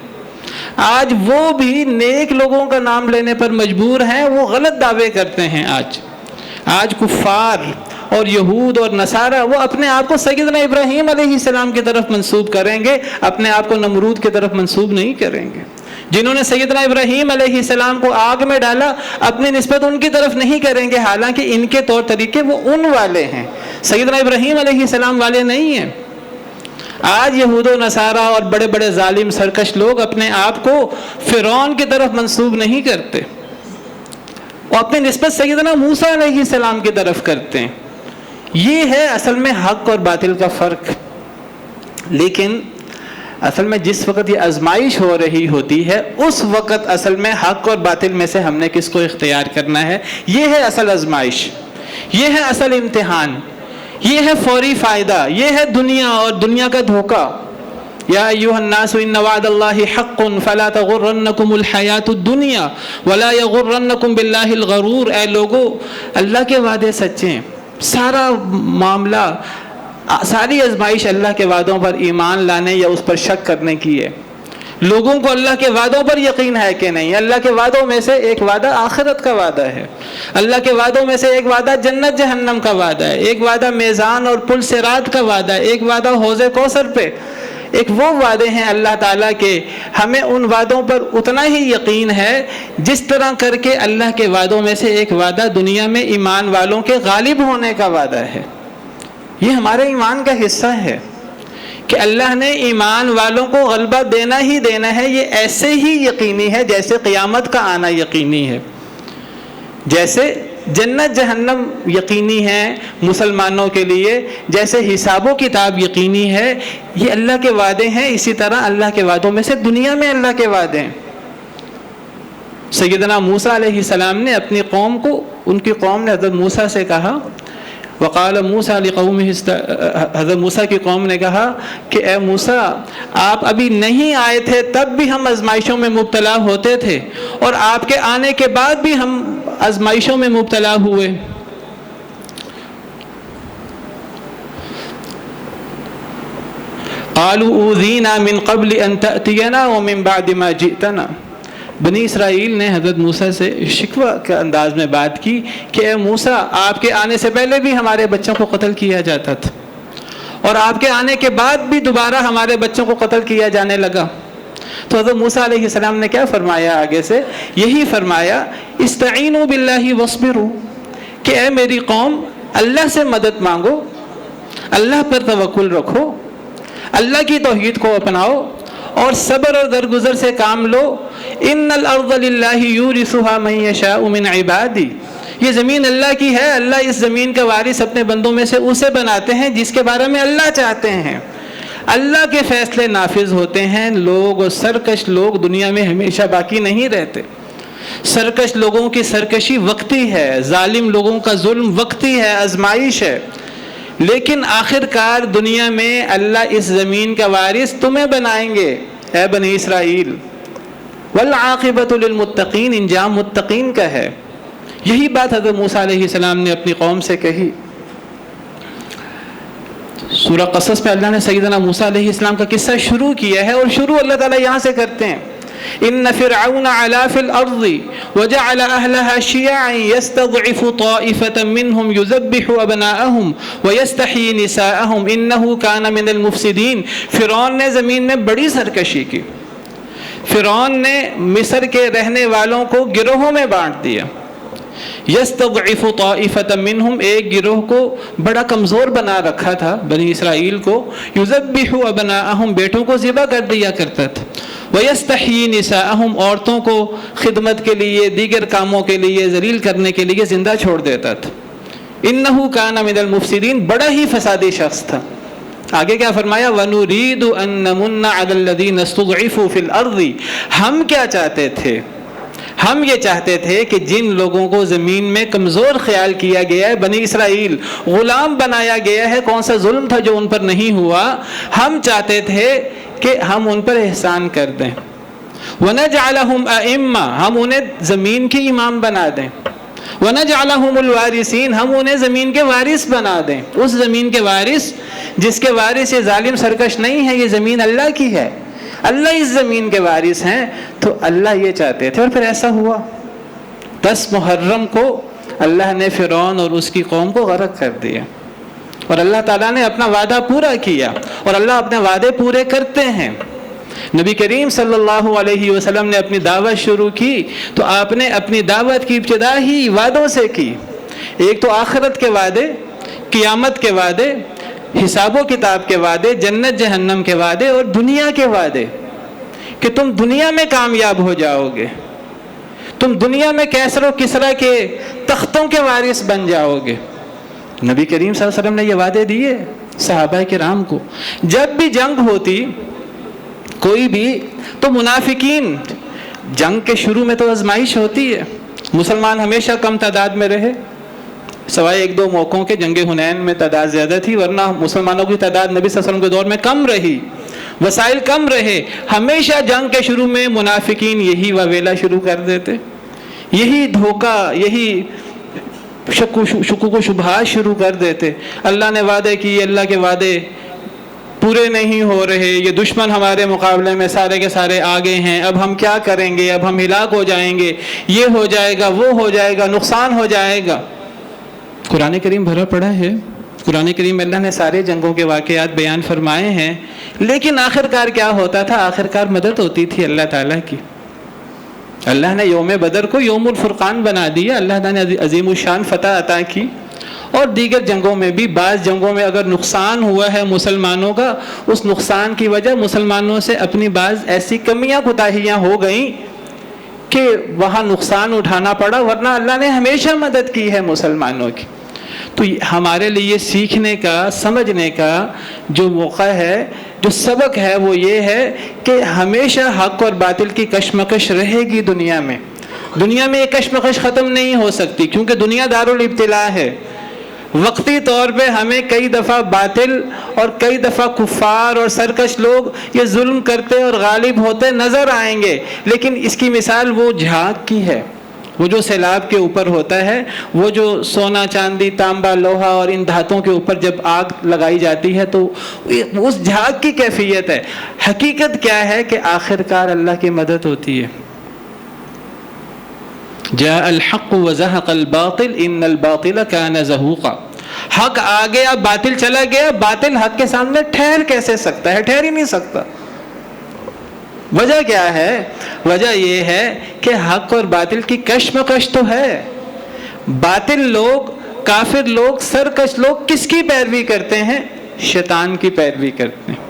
آج وہ بھی نیک لوگوں کا نام لینے پر مجبور ہیں، وہ غلط دعوے کرتے ہیں۔ آج کفار اور یہود اور نصارہ وہ اپنے آپ کو سیدنا ابراہیم علیہ السلام کی طرف منسوب کریں گے، اپنے آپ کو نمرود کی طرف منسوب نہیں کریں گے۔ جنہوں نے سیدنا ابراہیم علیہ السلام کو آگ میں ڈالا، اپنی نسبت ان کی طرف نہیں کریں گے، حالانکہ ان کے طور طریقے وہ ان والے ہیں، سیدنا ابراہیم علیہ السلام والے نہیں ہیں۔ آج یہود و نصارہ اور بڑے بڑے ظالم سرکش لوگ اپنے آپ کو فرعون کی طرف منسوب نہیں کرتے، وہ اپنی نسبت سیدنا موسیٰ علیہ السلام کی طرف کرتے ہیں۔ یہ ہے اصل میں حق اور باطل کا فرق۔ لیکن اصل میں جس وقت یہ آزمائش ہو رہی ہوتی ہے اس وقت اصل میں حق اور باطل میں سے ہم نے کس کو اختیار کرنا ہے، یہ ہے اصل آزمائش، یہ ہے اصل امتحان، یہ ہے فوری فائدہ، یہ ہے دنیا اور دنیا کا دھوکہ۔ یا ایھا الناس ان وعد اللہ حق فلا تغرنکم الحیات الدنیا ولا یغرنکم باللہ الغرور، اے لوگو اللہ کے وعدے سچے ہیں، سارا معاملہ، ساری آزمائش اللہ کے وعدوں پر ایمان لانے یا اس پر شک کرنے کی ہے۔ لوگوں کو اللہ کے وعدوں پر یقین ہے کہ نہیں؟ اللہ کے وعدوں میں سے ایک وعدہ آخرت کا وعدہ ہے، اللہ کے وعدوں میں سے ایک وعدہ جنت جہنم کا وعدہ ہے، ایک وعدہ میزان اور پل صراط کا وعدہ ہے، ایک وعدہ حوض کوثر پہ، ایک وہ وعدے ہیں اللہ تعالیٰ کے۔ ہمیں ان وعدوں پر اتنا ہی یقین ہے جس طرح کر کے اللہ کے وعدوں میں سے ایک وعدہ دنیا میں ایمان والوں کے غالب ہونے کا وعدہ ہے۔ یہ ہمارے ایمان کا حصہ ہے کہ اللہ نے ایمان والوں کو غلبہ دینا ہی دینا ہے، یہ ایسے ہی یقینی ہے جیسے قیامت کا آنا یقینی ہے، جیسے جنت جہنم یقینی ہے مسلمانوں کے لیے، جیسے حساب و کتاب یقینی ہے۔ یہ اللہ کے وعدے ہیں، اسی طرح اللہ کے وعدوں میں سے دنیا میں اللہ کے وعدے ہیں۔ سیدنا موسیٰ علیہ السلام نے اپنی قوم کو، ان کی قوم نے حضرت موسیٰ سے کہا، وقال موسیٰ لقومہ، حضرت موسیٰ کی قوم نے کہا کہ اے موسیٰ آپ ابھی نہیں آئے تھے تب بھی ہم آزمائشوں میں مبتلا ہوتے تھے، اور آپ کے آنے کے بعد بھی ہم آزمائشوں میں مبتلا ہوئے۔ قالوا اوذینا من قبل ان تأتینا ومن بعد ما جئتنا، بنی اسرائیل نے حضرت موسیٰ سے شکوہ کے انداز میں بات کی کہ اے موسیٰ آپ کے آنے سے پہلے بھی ہمارے بچوں کو قتل کیا جاتا تھا، اور آپ کے آنے کے بعد بھی دوبارہ ہمارے بچوں کو قتل کیا جانے لگا۔ تو حضرت موسیٰ علیہ السلام نے کیا فرمایا آگے سے؟ یہی فرمایا استعینوا باللہ واصبروا، کہ اے میری قوم اللہ سے مدد مانگو، اللہ پر توکل رکھو، اللہ کی توحید کو اپناؤ اور صبر اور درگزر سے کام لو۔ ان الارض للہ یورثها من یشاء من عبادی، یہ زمین اللہ کی ہے، اللہ اس زمین کا وارث اپنے بندوں میں سے اسے بناتے ہیں جس کے بارے میں اللہ چاہتے ہیں۔ اللہ کے فیصلے نافذ ہوتے ہیں، لوگ اور سرکش لوگ دنیا میں ہمیشہ باقی نہیں رہتے۔ سرکش لوگوں کی سرکشی وقتی ہے، ظالم لوگوں کا ظلم وقتی ہے، آزمائش ہے، لیکن آخر کار دنیا میں اللہ اس زمین کا وارث تمہیں بنائیں گے اے بنی اسرائیل۔ والعاقبۃ للمتقین، انجام متقین کا ہے۔ یہی بات حضرت موسیٰ علیہ السلام نے اپنی قوم سے کہی۔ سورہ قصص میں اللہ نے سیدنا موسیٰ علیہ السلام کا قصہ شروع کیا ہے، اور شروع اللہ تعالیٰ یہاں سے کرتے ہیں، ان فرعون علا فی الارض وجعل اہلها شیعا یستضعف طائفة منهم یذبح ابناءهم ویستحیی نساءهم انہ کان من المفسدین۔ فرعون نے زمین میں بڑی سرکشی کی۔ فرعون نے مصر کے رہنے والوں کو گروہوں میں بانٹ دیا۔ یستضعف طائفة منهم، ایک گروہ کو بڑا کمزور بنا رکھا تھا بنی اسرائیل کو، یذبح ابناءهم، بیٹوں کو ذبح کر دیا کرتا تھا، ویستحیی نساءهم، عورتوں کو خدمت کے لیے دیگر کاموں کے لیے ذلیل کرنے کے لیے زندہ چھوڑ دیتا تھا۔ انہ کان من المفسدین، بڑا ہی فسادی شخص تھا۔ آگے کیا فرمایا؟ وَنُرِيدُ أَن نَّمُنَّ عَلَى الَّذِينَ اسْتُضْعِفُوا فِي الْأَرْضِ، ہم کیا چاہتے تھے؟ ہم یہ چاہتے تھے کہ جن لوگوں کو زمین میں کمزور خیال کیا گیا ہے، بنی اسرائیل غلام بنایا گیا ہے، کون سا ظلم تھا جو ان پر نہیں ہوا، ہم چاہتے تھے کہ ہم ان پر احسان کر دیں۔ وَنَجْعَلَهُمْ أَئِمَّةً، ہم انہیں زمین کے امام بنا دیں۔ وَنَجْعَلَهُمُ الْوَارِثِينَ، ہم انہیں زمین کے وارث بنا دیں، اس زمین کے وارث جس کے وارث یہ ظالم سرکش نہیں ہے، یہ زمین اللہ کی ہے، اللہ اس زمین کے وارث ہیں۔ تو اللہ یہ چاہتے تھے، اور پھر ایسا ہوا۔ 10 محرم کو اللہ نے فرعون اور اس کی قوم کو غرق کر دیا، اور اللہ تعالیٰ نے اپنا وعدہ پورا کیا، اور اللہ اپنے وعدے پورے کرتے ہیں۔ نبی کریم صلی اللہ علیہ وسلم نے اپنی دعوت شروع کی تو آپ نے اپنی دعوت کی ابتدا ہی وعدوں سے کی۔ ایک تو آخرت کے وعدے، قیامت کے وعدے، حساب و کتاب کے وعدے، جنت جہنم کے وعدے، اور دنیا کے وعدے کہ تم دنیا میں کامیاب ہو جاؤ گے، تم دنیا میں کیسر و کسرا کے تختوں کے وارث بن جاؤ گے۔ نبی کریم صلی اللہ علیہ وسلم نے یہ وعدے دیے صحابہ کرام کو۔ جب بھی جنگ ہوتی کوئی بھی، تو منافقین، جنگ کے شروع میں تو آزمائش ہوتی ہے، مسلمان ہمیشہ کم تعداد میں رہے، سوائے 1-2 موقعوں کے، جنگ حنین میں تعداد زیادہ تھی، ورنہ مسلمانوں کی تعداد نبی صلی اللہ علیہ وسلم کے دور میں کم رہی، وسائل کم رہے۔ ہمیشہ جنگ کے شروع میں منافقین یہی واویلا شروع کر دیتے، یہی دھوکہ، یہی شکوک و شبہات شروع کر دیتے۔ اللہ نے وعدے کیے، اللہ کے وعدے پورے نہیں ہو رہے، یہ دشمن ہمارے مقابلے میں سارے کے سارے آگے ہیں، اب ہم کیا کریں گے، اب ہم ہلاک ہو جائیں گے، یہ ہو جائے گا، وہ ہو جائے گا، نقصان ہو جائے گا۔ قرآن کریم بھرا پڑا ہے، قرآن کریم میں اللہ نے سارے جنگوں کے واقعات بیان فرمائے ہیں، لیکن آخرکار کیا ہوتا تھا؟ آخرکار مدد ہوتی تھی اللہ تعالیٰ کی۔ اللہ نے یوم بدر کو یوم الفرقان بنا دیا، اللہ تعالیٰ نے عظیم الشان فتح عطا کی، اور دیگر جنگوں میں بھی، بعض جنگوں میں اگر نقصان ہوا ہے مسلمانوں کا، اس نقصان کی وجہ مسلمانوں سے اپنی بعض ایسی کمیاں کوتاہیاں ہو گئیں کہ وہاں نقصان اٹھانا پڑا، ورنہ اللہ نے ہمیشہ مدد کی ہے مسلمانوں کی۔ تو ہمارے لیے سیکھنے کا، سمجھنے کا جو موقع ہے، جو سبق ہے، وہ یہ ہے کہ ہمیشہ حق اور باطل کی کشمکش رہے گی دنیا میں۔ دنیا میں یہ کشمکش ختم نہیں ہو سکتی، کیونکہ دنیا دارالابتلاء ہے۔ وقتی طور پہ ہمیں کئی دفعہ باطل اور کئی دفعہ کفار اور سرکش لوگ یہ ظلم کرتے اور غالب ہوتے نظر آئیں گے، لیکن اس کی مثال وہ جھاگ کی ہے، وہ جو سیلاب کے اوپر ہوتا ہے، وہ جو سونا چاندی تانبا لوہا اور ان دھاتوں کے اوپر جب آگ لگائی جاتی ہے تو اس جھاگ کی کیفیت ہے۔ حقیقت کیا ہے کہ آخرکار اللہ کی مدد ہوتی ہے۔ جاء الحق وزهق الباطل ان الباطل كان زهوقا، حق آ گیا، باطل چلا گیا، باطل حق کے سامنے ٹھہر کیسے سکتا ہے؟ ٹھہر ہی نہیں سکتا۔ وجہ کیا ہے؟ وجہ یہ ہے کہ حق اور باطل کی کشمکش تو ہے۔ باطل لوگ، کافر لوگ، سرکش لوگ کس کی پیروی کرتے ہیں؟ شیطان کی پیروی کرتے ہیں،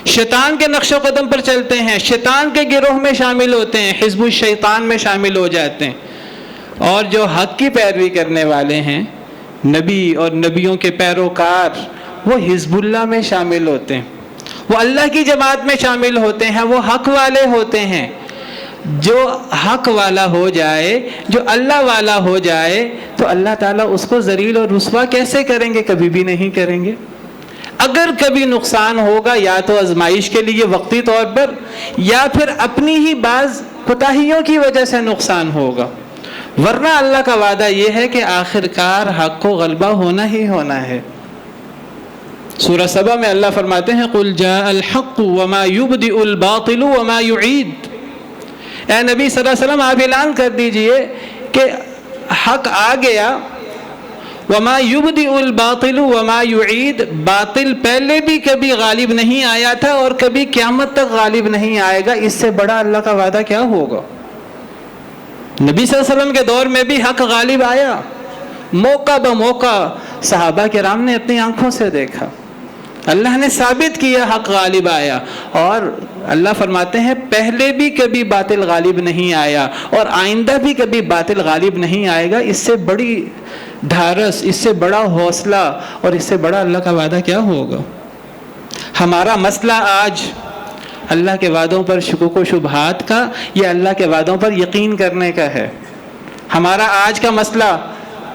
شیطان کے نقش و قدم پر چلتے ہیں، شیطان کے گروہ میں شامل ہوتے ہیں، حزب الشیطان میں شامل ہو جاتے ہیں۔ اور جو حق کی پیروی کرنے والے ہیں، نبی اور نبیوں کے پیروکار، وہ حزب اللہ میں شامل ہوتے ہیں، وہ اللہ کی جماعت میں شامل ہوتے ہیں، وہ حق والے ہوتے ہیں۔ جو حق والا ہو جائے، جو اللہ والا ہو جائے، تو اللہ تعالیٰ اس کو ذلیل اور رسوا کیسے کریں گے؟ کبھی بھی نہیں کریں گے۔ اگر کبھی نقصان ہوگا یا تو آزمائش کے لیے وقتی طور پر، یا پھر اپنی ہی بعض کوتاہیوں کی وجہ سے نقصان ہوگا، ورنہ اللہ کا وعدہ یہ ہے کہ آخرکار حق کو غلبہ ہونا ہی ہونا ہے۔ سورہ سبا میں اللہ فرماتے ہیں قُلْ جَاءَ الْحَقُّ وَمَا يُبْدِئُ الْبَاطِلُ وَمَا يُعِيدُ۔ اے نبی صلی اللہ علیہ وسلم آپ اعلان کر دیجئے کہ حق آ گیا، وَمَا يُبْدِئُ الْبَاطِلُ وَمَا يُعِيدُ، باطل پہلے بھی کبھی غالب نہیں آیا تھا اور کبھی قیامت تک غالب نہیں آئے گا، اس سے بڑا اللہ کا وعدہ کیا ہوگا؟ نبی صلی اللہ علیہ وسلم کے دور میں بھی حق غالب آیا، موقع بموقع صحابہ کرام نے اپنی آنکھوں سے دیکھا، اللہ نے ثابت کیا حق غالب آیا۔ اور اللہ فرماتے ہیں پہلے بھی کبھی باطل غالب نہیں آیا اور آئندہ بھی کبھی باطل غالب نہیں آئے گا، اس سے بڑی ڈھارس، اس سے بڑا حوصلہ اور اس سے بڑا اللہ کا وعدہ کیا ہوگا؟ ہمارا مسئلہ آج اللہ کے وعدوں پر شکوک و شبہات کا یا اللہ کے وعدوں پر یقین کرنے کا ہے۔ ہمارا آج کا مسئلہ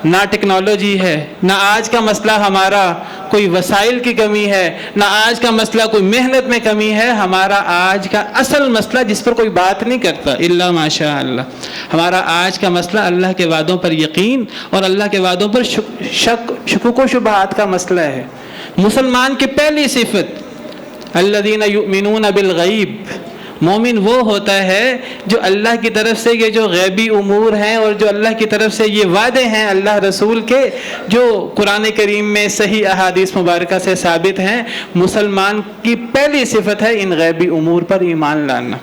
نہ ٹیکنالوجی ہے، نہ آج کا مسئلہ ہمارا کوئی وسائل کی کمی ہے، نہ آج کا مسئلہ کوئی محنت میں کمی ہے۔ ہمارا آج کا اصل مسئلہ جس پر کوئی بات نہیں کرتا الا ماشاء اللہ، ہمارا آج کا مسئلہ اللہ کے وعدوں پر یقین اور اللہ کے وعدوں پر شکوک و شبہات کا مسئلہ ہے۔ مسلمان کی پہلی صفت الذین یؤمنون بالغیب، مومن وہ ہوتا ہے جو اللہ کی طرف سے یہ جو غیبی امور ہیں اور جو اللہ کی طرف سے یہ وعدے ہیں اللہ رسول کے، جو قرآن کریم میں صحیح احادیث مبارکہ سے ثابت ہیں، مسلمان کی پہلی صفت ہے ان غیبی امور پر ایمان لانا۔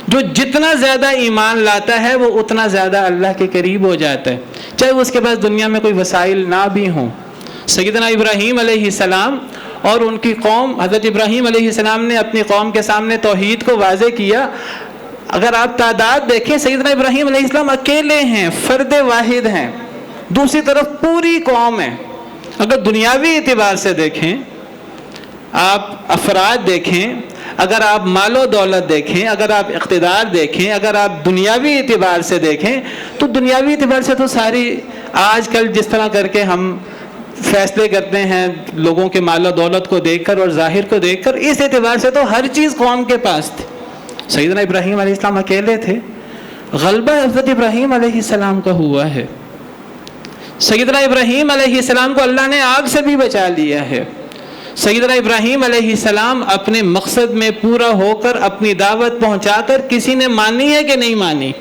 جو جتنا زیادہ ایمان لاتا ہے وہ اتنا زیادہ اللہ کے قریب ہو جاتا ہے، چاہے اس کے پاس دنیا میں کوئی وسائل نہ بھی ہوں۔ سیدنا ابراہیم علیہ السلام اور ان کی قوم، حضرت ابراہیم علیہ السلام نے اپنی قوم کے سامنے توحید کو واضح کیا۔ اگر آپ تعداد دیکھیں، سیدنا ابراہیم علیہ السلام اکیلے ہیں، فرد واحد ہیں، دوسری طرف پوری قوم ہے۔ اگر دنیاوی اعتبار سے دیکھیں، آپ افراد دیکھیں، اگر آپ مال و دولت دیکھیں، اگر آپ اقتدار دیکھیں، اگر آپ دنیاوی اعتبار سے دیکھیں، تو دنیاوی اعتبار سے تو ساری آج کل جس طرح کر کے ہم فیصلے کرتے ہیں لوگوں کے مال و دولت کو دیکھ کر اور ظاہر کو دیکھ کر، اس اعتبار سے تو ہر چیز قوم کے پاس تھی۔ سیدنا ابراہیم علیہ السلام اکیلے تھے، غلبہ حضرت ابراہیم علیہ السلام کا ہوا ہے۔ سیدنا ابراہیم علیہ السلام کو اللہ نے آگ سے بھی بچا لیا ہے۔ سیدنا ابراہیم علیہ السلام اپنے مقصد میں پورا ہو کر اپنی دعوت پہنچا کر کسی نے مانی ہے کہ نہیں مانی؟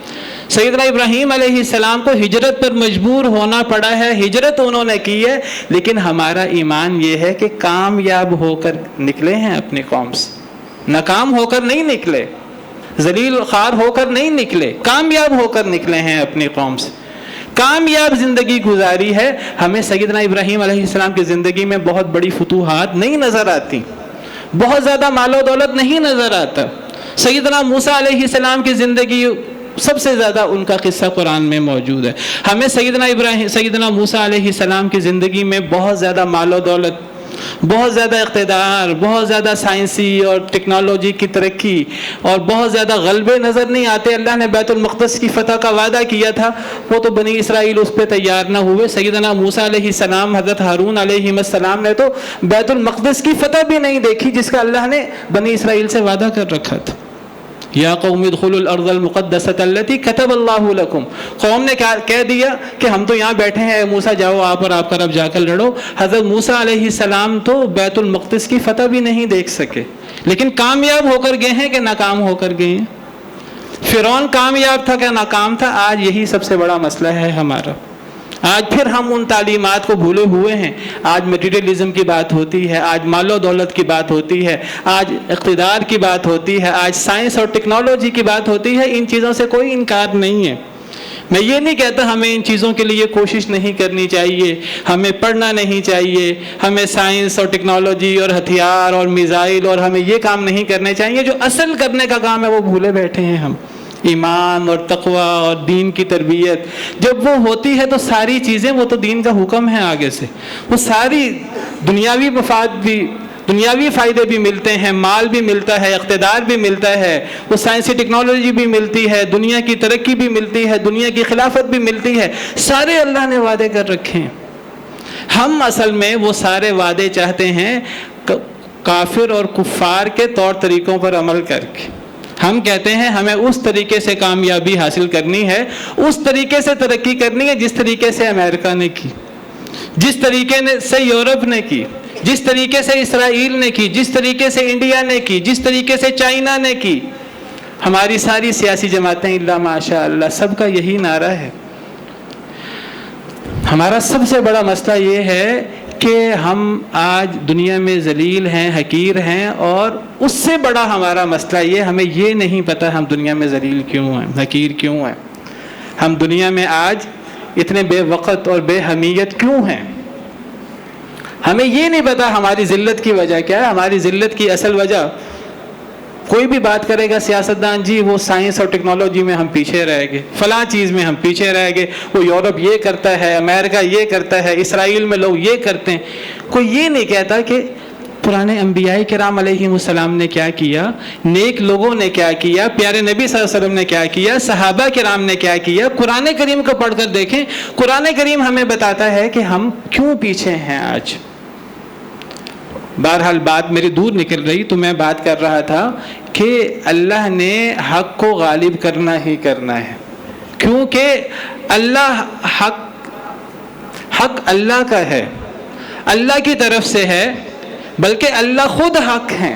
سیدنا ابراہیم علیہ السلام کو ہجرت پر مجبور ہونا پڑا ہے، ہجرت انہوں نے کی ہے، لیکن ہمارا ایمان یہ ہے کہ کامیاب ہو کر نکلے ہیں اپنی قوم سے، ناکام ہو کر نہیں نکلے، ذلیل خوار ہو کر نہیں نکلے، کامیاب ہو کر نکلے ہیں اپنی قوم سے، کامیاب زندگی گزاری ہے۔ ہمیں سیدنا ابراہیم علیہ السلام کی زندگی میں بہت بڑی فتوحات نہیں نظر آتی، بہت زیادہ مال و دولت نہیں نظر آتا۔ سیدنا موسیٰ علیہ السلام کی زندگی سب سے زیادہ ان کا قصہ قرآن میں موجود ہے۔ ہمیں سیدنا موسیٰ علیہ السلام کی زندگی میں بہت زیادہ مال و دولت، بہت زیادہ اقتدار، بہت زیادہ سائنسی اور ٹیکنالوجی کی ترقی اور بہت زیادہ غلبے نظر نہیں آتے۔ اللہ نے بیت المقدس کی فتح کا وعدہ کیا تھا، وہ تو بنی اسرائیل اس پہ تیار نہ ہوئے۔ سیدنا موسیٰ علیہ السلام، حضرت ہارون علیہ السلام نے تو بیت المقدس کی فتح بھی نہیں دیکھی جس کا اللہ نے بنی اسرائیل سے وعدہ کر رکھا تھا۔ یا قوم ادخلوا الارض المقدسۃ التي كتب اللہ لکم، قوم نے کہہ دیا کہ ہم تو یہاں بیٹھے ہیں، موسیٰ جاؤ آپ اور آپ کا رب جا کر لڑو۔ حضرت موسیٰ علیہ السلام تو بیت المقدس کی فتح بھی نہیں دیکھ سکے، لیکن کامیاب ہو کر گئے ہیں کہ ناکام ہو کر گئے ہیں؟ فرعون کامیاب تھا کہ ناکام تھا؟ آج یہی سب سے بڑا مسئلہ ہے ہمارا۔ آج پھر ہم ان تعلیمات کو بھولے ہوئے ہیں۔ آج میٹیریلزم کی بات ہوتی ہے، آج مال و دولت کی بات ہوتی ہے، آج اقتدار کی بات ہوتی ہے، آج سائنس اور ٹیکنالوجی کی بات ہوتی ہے۔ ان چیزوں سے کوئی انکار نہیں ہے۔ میں یہ نہیں کہتا ہمیں ان چیزوں کے لیے کوشش نہیں کرنی چاہیے، ہمیں پڑھنا نہیں چاہیے، ہمیں سائنس اور ٹیکنالوجی اور ہتھیار اور میزائل اور ہمیں یہ کام نہیں کرنے چاہیے۔ جو اصل کرنے کا کام ہے وہ بھولے بیٹھے ہیں ہم۔ ایمان اور تقوی اور دین کی تربیت جب وہ ہوتی ہے تو ساری چیزیں، وہ تو دین کا حکم ہے آگے سے، وہ ساری دنیاوی مفاد بھی، دنیاوی فائدے بھی ملتے ہیں، مال بھی ملتا ہے، اقتدار بھی ملتا ہے، وہ سائنسی ٹیکنالوجی بھی ملتی ہے، دنیا کی ترقی بھی ملتی ہے، دنیا کی خلافت بھی ملتی ہے، سارے اللہ نے وعدے کر رکھے ہیں۔ ہم اصل میں وہ سارے وعدے چاہتے ہیں کافر اور کفار کے طور طریقوں پر عمل کر کے۔ ہم کہتے ہیں ہمیں اس طریقے سے کامیابی حاصل کرنی ہے، اس طریقے سے ترقی کرنی ہے جس طریقے سے امریکہ نے کی، جس طریقے سے یورپ نے کی، جس طریقے سے اسرائیل نے کی، جس طریقے سے انڈیا نے کی، جس طریقے سے چائنا نے کی۔ ہماری ساری سیاسی جماعتیں الا ماشاء اللہ سب کا یہی نعرہ ہے۔ ہمارا سب سے بڑا مسئلہ یہ ہے کہ ہم آج دنیا میں ذلیل ہیں، حقیر ہیں، اور اس سے بڑا ہمارا مسئلہ یہ، ہمیں یہ نہیں پتہ ہم دنیا میں ذلیل کیوں ہیں، حقیر کیوں ہیں، ہم دنیا میں آج اتنے بے وقت اور بے حمیت کیوں ہیں۔ ہمیں یہ نہیں پتا ہماری ذلت کی وجہ کیا ہے۔ ہماری ذلت کی اصل وجہ، کوئی بھی بات کرے گا سیاستدان، جی وہ سائنس اور ٹیکنالوجی میں ہم پیچھے رہ گئے، فلاں چیز میں ہم پیچھے رہ گئے، وہ یورپ یہ کرتا ہے، امریکہ یہ کرتا ہے، اسرائیل میں لوگ یہ کرتے ہیں۔ کوئی یہ نہیں کہتا کہ پرانے انبیاء کرام علیہ السلام نے کیا کیا، نیک لوگوں نے کیا کیا، پیارے نبی صلی اللہ علیہ وسلم نے کیا کیا، صحابہ کرام نے کیا کیا۔ قرآن کریم کو پڑھ کر دیکھیں، قرآن کریم ہمیں بتاتا ہے کہ ہم کیوں پیچھے ہیں آج۔ بہرحال بات میری دور نکل رہی، تو میں بات کر رہا تھا کہ اللہ نے حق کو غالب کرنا ہی کرنا ہے، کیونکہ اللہ حق اللہ کا ہے، اللہ کی طرف سے ہے، بلکہ اللہ خود حق ہے۔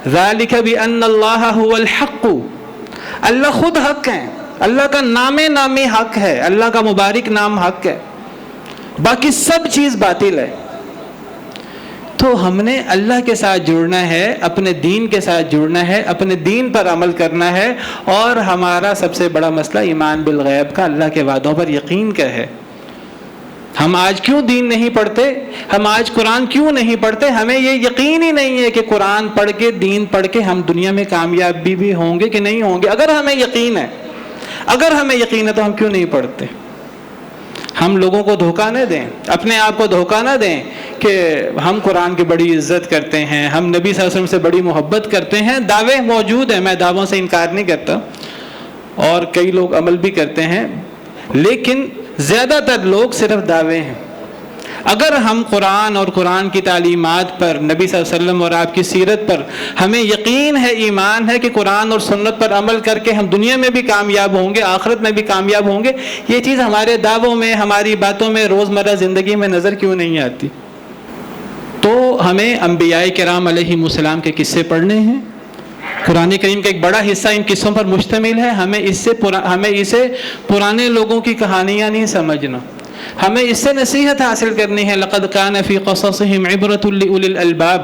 ذالک بأن اللہ هو الحق، اللہ خود حق ہے، اللہ کا نامی حق ہے، اللہ کا مبارک نام حق ہے، باقی سب چیز باطل ہے۔ تو ہم نے اللہ کے ساتھ جڑنا ہے، اپنے دین کے ساتھ جڑنا ہے، اپنے دین پر عمل کرنا ہے، اور ہمارا سب سے بڑا مسئلہ ایمان بالغیب کا، اللہ کے وعدوں پر یقین کا ہے۔ ہم آج کیوں دین نہیں پڑھتے، ہم آج قرآن کیوں نہیں پڑھتے؟ ہمیں یہ یقین ہی نہیں ہے کہ قرآن پڑھ کے، دین پڑھ کے ہم دنیا میں کامیاب بھی ہوں گے کہ نہیں ہوں گے۔ اگر ہمیں یقین ہے تو ہم کیوں نہیں پڑھتے؟ ہم لوگوں کو دھوکہ نہ دیں، اپنے آپ کو دھوکہ نہ دیں کہ ہم قرآن کی بڑی عزت کرتے ہیں، ہم نبی صلی اللہ علیہ وسلم سے بڑی محبت کرتے ہیں۔ دعوے موجود ہیں، میں دعووں سے انکار نہیں کرتا، اور کئی لوگ عمل بھی کرتے ہیں، لیکن زیادہ تر لوگ صرف دعوے ہیں۔ اگر ہم قرآن اور قرآن کی تعلیمات پر، نبی صلی اللہ علیہ وسلم اور آپ کی سیرت پر ہمیں یقین ہے، ایمان ہے کہ قرآن اور سنت پر عمل کر کے ہم دنیا میں بھی کامیاب ہوں گے، آخرت میں بھی کامیاب ہوں گے، یہ چیز ہمارے دعووں میں، ہماری باتوں میں، روزمرہ زندگی میں نظر کیوں نہیں آتی؟ تو ہمیں انبیاء کرام علیہ السلام کے قصے پڑھنے ہیں۔ قرآن کریم کا ایک بڑا حصہ ان قصوں پر مشتمل ہے۔ ہمیں اسے پرانے لوگوں کی کہانیاں نہیں سمجھنا، ہمیں اس سے نصیحت حاصل کرنی ہے۔ لقد کان فی قصصہم عبرۃ لأولی الالباب،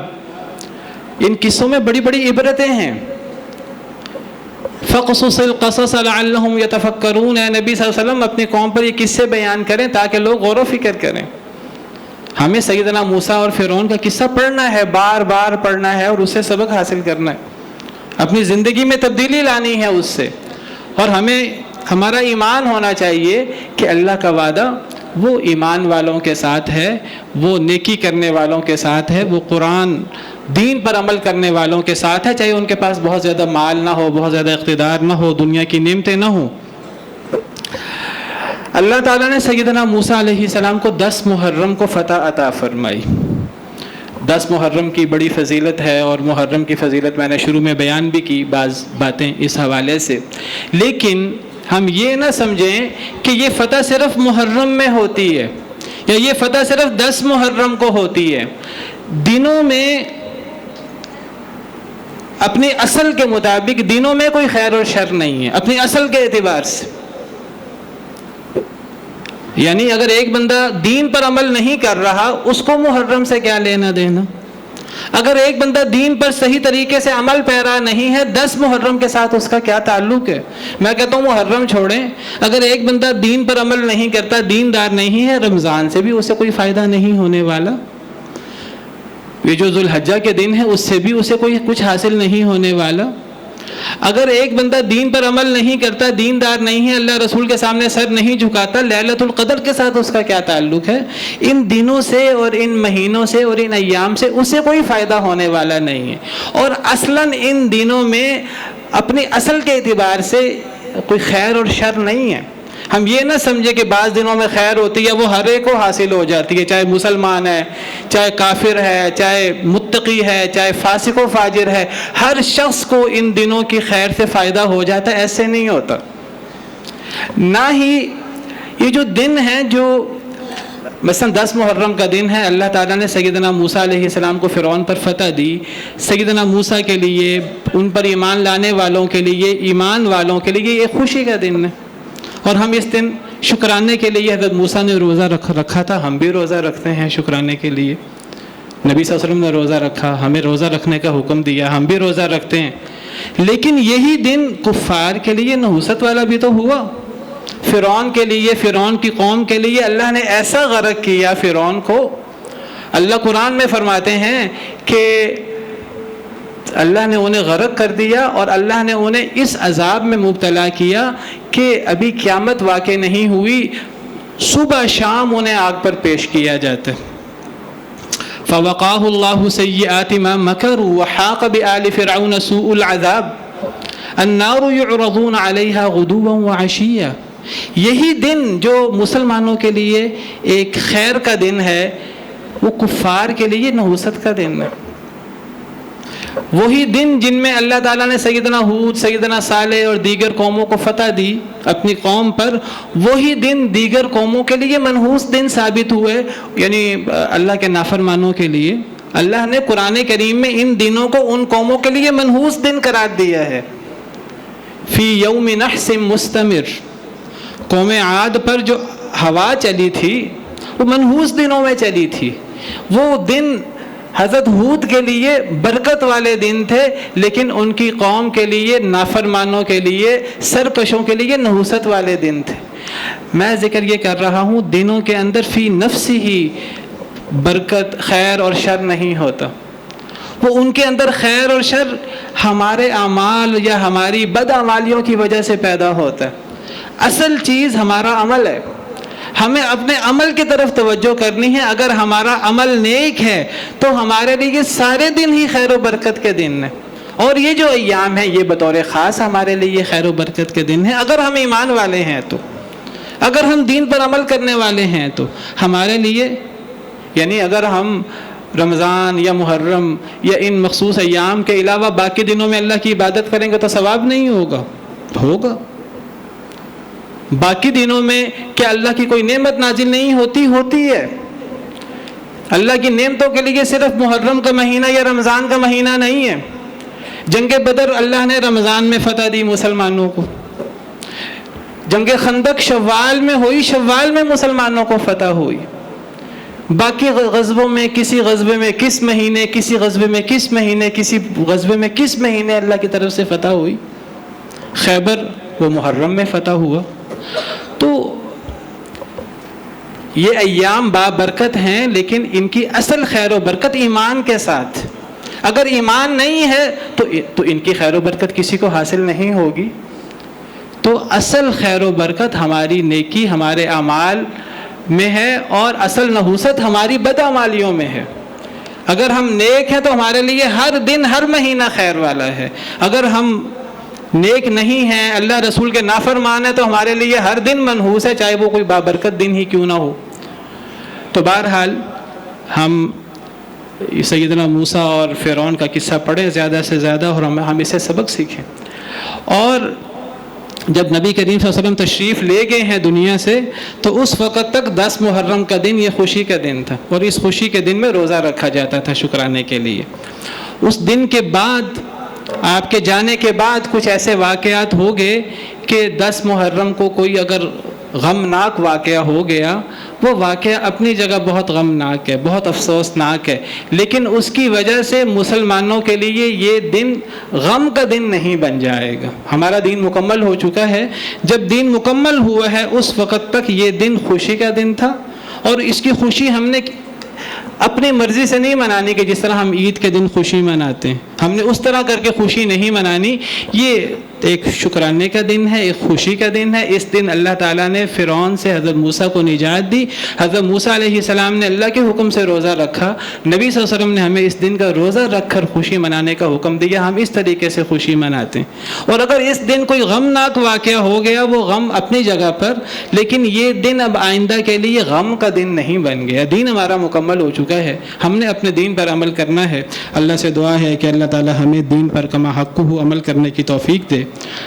ان قصوں میں بڑی بڑی عبرتیں ہیں۔ فقصص القصص لعلہم یتفکرون، اے نبی صلی اللہ علیہ وسلم اپنی قوم پر یہ قصے بیان کریں تاکہ لوگ غور و فکر کریں۔ ہمیں سیدنا موسیٰ اور فرعون کا قصہ پڑھنا ہے، بار بار پڑھنا ہے، اور اس سے سبق حاصل کرنا ہے، اپنی زندگی میں تبدیلی لانی ہے اس سے۔ اور ہمارا ایمان ہونا چاہیے کہ اللہ کا وعدہ وہ ایمان والوں کے ساتھ ہے، وہ نیکی کرنے والوں کے ساتھ ہے، وہ قرآن دین پر عمل کرنے والوں کے ساتھ ہے، چاہے ان کے پاس بہت زیادہ مال نہ ہو، بہت زیادہ اقتدار نہ ہو، دنیا کی نعمتیں نہ ہوں۔ اللہ تعالیٰ نے سیدنا موسیٰ علیہ السلام کو 10 محرم کو فتح عطا فرمائی۔ 10 محرم کی بڑی فضیلت ہے، اور محرم کی فضیلت میں نے شروع میں بیان بھی کی بعض باتیں اس حوالے سے، لیکن ہم یہ نہ سمجھیں کہ یہ فتح صرف محرم میں ہوتی ہے، یا یہ فتح صرف 10 محرم کو ہوتی ہے۔ دنوں میں اپنی اصل کے مطابق دنوں میں کوئی خیر اور شر نہیں ہے، اپنی اصل کے اعتبار سے۔ یعنی اگر ایک بندہ دین پر عمل نہیں کر رہا، اس کو محرم سے کیا لینا دینا؟ اگر ایک بندہ دین پر صحیح طریقے سے عمل پیرا نہیں ہے، 10 محرم کے ساتھ اس کا کیا تعلق ہے؟ میں کہتا ہوں محرم چھوڑیں، اگر ایک بندہ دین پر عمل نہیں کرتا، دیندار نہیں ہے، رمضان سے بھی اسے کوئی فائدہ نہیں ہونے والا، یہ جو ذوالحجہ کے دن ہے اس سے بھی اسے کوئی کچھ حاصل نہیں ہونے والا۔ اگر ایک بندہ دین پر عمل نہیں کرتا، دیندار نہیں ہے، اللہ رسول کے سامنے سر نہیں جھکاتا، لیلۃ القدر کے ساتھ اس کا کیا تعلق ہے؟ ان دنوں سے اور ان مہینوں سے اور ان ایام سے اسے کوئی فائدہ ہونے والا نہیں ہے. اور اصلاً ان دنوں میں اپنی اصل کے اعتبار سے کوئی خیر اور شر نہیں ہے. ہم یہ نہ سمجھے کہ بعض دنوں میں خیر ہوتی ہے، وہ ہر ایک کو حاصل ہو جاتی ہے، چاہے مسلمان ہے، چاہے کافر ہے، چاہے متقی ہے، چاہے فاسق و فاجر ہے، ہر شخص کو ان دنوں کی خیر سے فائدہ ہو جاتا ہے. ایسے نہیں ہوتا. نہ ہی یہ جو دن ہیں، جو مثلا 10 محرم کا دن ہے، اللہ تعالیٰ نے سیدنا موسیٰ علیہ السلام کو فرعون پر فتح دی. سیدنا موسیٰ کے لیے، ان پر ایمان لانے والوں کے لیے، ایمان والوں کے لیے یہ خوشی کا دن ہے. اور ہم اس دن شکرانے کے لیے، حضرت موسیٰ نے روزہ رکھا تھا، ہم بھی روزہ رکھتے ہیں شکرانے کے لیے. نبی صلی اللہ علیہ وسلم نے روزہ رکھا، ہمیں روزہ رکھنے کا حکم دیا، ہم بھی روزہ رکھتے ہیں. لیکن یہی دن کفار کے لیے نحوست والا بھی تو ہوا. فرعون کے لیے، فرعون کی قوم کے لیے اللہ نے ایسا غرق کیا فرعون کو. اللہ قرآن میں فرماتے ہیں کہ اللہ نے انہیں غرق کر دیا اور اللہ نے انہیں اس عذاب میں مبتلا کیا کہ ابھی قیامت واقع نہیں ہوئی، صبح شام انہیں آگ پر پیش کیا جاتا ہے. فَوَقَاهُ اللَّهُ سَيِّئَاتِ مَا مَكَرُوا وَحَاقَ بِآلِ فِرْعَوْنَ سُوءُ الْعَذَابِ النَّارُ يُعْرَضُونَ عَلَيْهَا غُدُوًّا وَعَشِيًّا. یہی دن جو مسلمانوں کے لیے ایک خیر کا دن ہے، وہ کفار کے لیے نحوست کا دن ہے. وہی دن جن میں اللہ تعالیٰ نے سیدنا ہود، سیدنا صالح اور دیگر قوموں کو فتح دی اپنی قوم پر، وہی دن دیگر قوموں کے لیے منحوس دن ثابت ہوئے، یعنی اللہ کے نافرمانوں کے لیے. اللہ نے قرآن کریم میں ان دنوں کو ان قوموں کے لیے منحوس دن قرار دیا ہے. فی یوم نحس مستمر. قوم عاد پر جو ہوا چلی تھی وہ منحوس دنوں میں چلی تھی. وہ دن حضرت ہود کے لیے برکت والے دن تھے، لیکن ان کی قوم کے لیے، نافرمانوں کے لیے، سرکشوں کے لیے نحوست والے دن تھے. میں ذکر یہ کر رہا ہوں دنوں کے اندر فی نفسی ہی برکت، خیر اور شر نہیں ہوتا. وہ ان کے اندر خیر اور شر ہمارے اعمال یا ہماری بدعمالیوں کی وجہ سے پیدا ہوتا ہے. اصل چیز ہمارا عمل ہے. ہمیں اپنے عمل کی طرف توجہ کرنی ہے. اگر ہمارا عمل نیک ہے تو ہمارے لیے سارے دن ہی خیر و برکت کے دن ہیں. اور یہ جو ایام ہیں یہ بطور خاص ہمارے لیے خیر و برکت کے دن ہیں. اگر ہم ایمان والے ہیں تو، اگر ہم دین پر عمل کرنے والے ہیں تو ہمارے لیے، یعنی اگر ہم رمضان یا محرم یا ان مخصوص ایام کے علاوہ باقی دنوں میں اللہ کی عبادت کریں گے تو ثواب نہیں ہوگا. ہوگا. باقی دنوں میں کیا اللہ کی کوئی نعمت نازل نہیں ہوتی؟ ہوتی ہے. اللہ کی نعمتوں کے لیے صرف محرم کا مہینہ یا رمضان کا مہینہ نہیں ہے. جنگ بدر اللہ نے رمضان میں فتح دی مسلمانوں کو. جنگ خندق شوال میں ہوئی، شوال میں مسلمانوں کو فتح ہوئی. باقی غزووں میں کسی غزوے میں کس مہینے، کسی غزوے میں کس مہینے، کسی غزوے میں کس مہینے اللہ کی طرف سے فتح ہوئی. خیبر وہ محرم میں فتح ہوا. تو یہ ایام بابرکت ہیں، لیکن ان کی اصل خیر و برکت ایمان کے ساتھ. اگر ایمان نہیں ہے تو ان کی خیر و برکت کسی کو حاصل نہیں ہوگی. تو اصل خیر و برکت ہماری نیکی، ہمارے اعمال میں ہے، اور اصل نحوست ہماری بدعمالیوں میں ہے. اگر ہم نیک ہیں تو ہمارے لیے ہر دن، ہر مہینہ خیر والا ہے. اگر ہم نیک نہیں ہیں، اللہ رسول کے نافرمان ہیں، تو ہمارے لیے ہر دن منحوس ہے، چاہے وہ کوئی بابرکت دن ہی کیوں نہ ہو. تو بہرحال ہم سیدنا موسیٰ اور فرعون کا قصہ پڑھیں زیادہ سے زیادہ، اور ہم اسے سبق سیکھیں. اور جب نبی کریم صلی اللہ علیہ وسلم تشریف لے گئے ہیں دنیا سے، تو اس وقت تک 10 محرم کا دن یہ خوشی کا دن تھا، اور اس خوشی کے دن میں روزہ رکھا جاتا تھا شکرانے کے لیے. اس دن کے بعد، آپ کے جانے کے بعد کچھ ایسے واقعات ہو گئے کہ 10 محرم کو کوئی اگر غمناک واقعہ ہو گیا، وہ واقعہ اپنی جگہ بہت غمناک ہے، بہت افسوسناک ہے، لیکن اس کی وجہ سے مسلمانوں کے لیے یہ دن غم کا دن نہیں بن جائے گا. ہمارا دین مکمل ہو چکا ہے. جب دین مکمل ہوا ہے اس وقت تک یہ دن خوشی کا دن تھا، اور اس کی خوشی ہم نے اپنی مرضی سے نہیں منانی کہ جس طرح ہم عید کے دن خوشی مناتے ہیں. ہم نے اس طرح کر کے خوشی نہیں منانی. یہ ایک شکرانے کا دن ہے, ایک خوشی کا دن ہے. اس دن اللہ تعالیٰ نے فرعون سے حضرت موسیٰ کو نجات دی. حضرت موسیٰ علیہ السلام نے اللہ کے حکم سے روزہ رکھا. نبی صلی اللہ علیہ وسلم نے ہمیں اس دن کا روزہ رکھ کر خوشی منانے کا حکم دیا. ہم اس طریقے سے خوشی مناتے ہیں. اور اگر اس دن کوئی غمناک واقعہ ہو گیا, وہ غم اپنی جگہ پر, لیکن یہ دن اب آئندہ کے لیے غم کا دن نہیں بن گیا. دین ہمارا مکمل ہو چکا ہے, ہم نے اپنے دین پر عمل کرنا ہے. اللہ سے دعا ہے کہ اللہ تعالیٰ ہمیں دین پر کما حقہ عمل کرنے کی توفیق دے.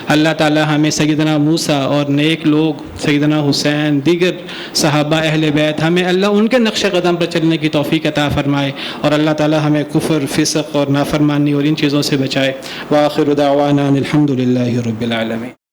اللہ تعالیٰ ہمیں سیدنا موسیٰ اور نیک لوگ, سیدنا حسین, دیگر صحابہ اہل بیت, ہمیں اللہ ان کے نقش قدم پر چلنے کی توفیق عطا فرمائے. اور اللہ تعالیٰ ہمیں کفر, فسق اور نافرمانی اور ان چیزوں سے بچائے. وآخر دعوانا الحمد للہ رب العالمین.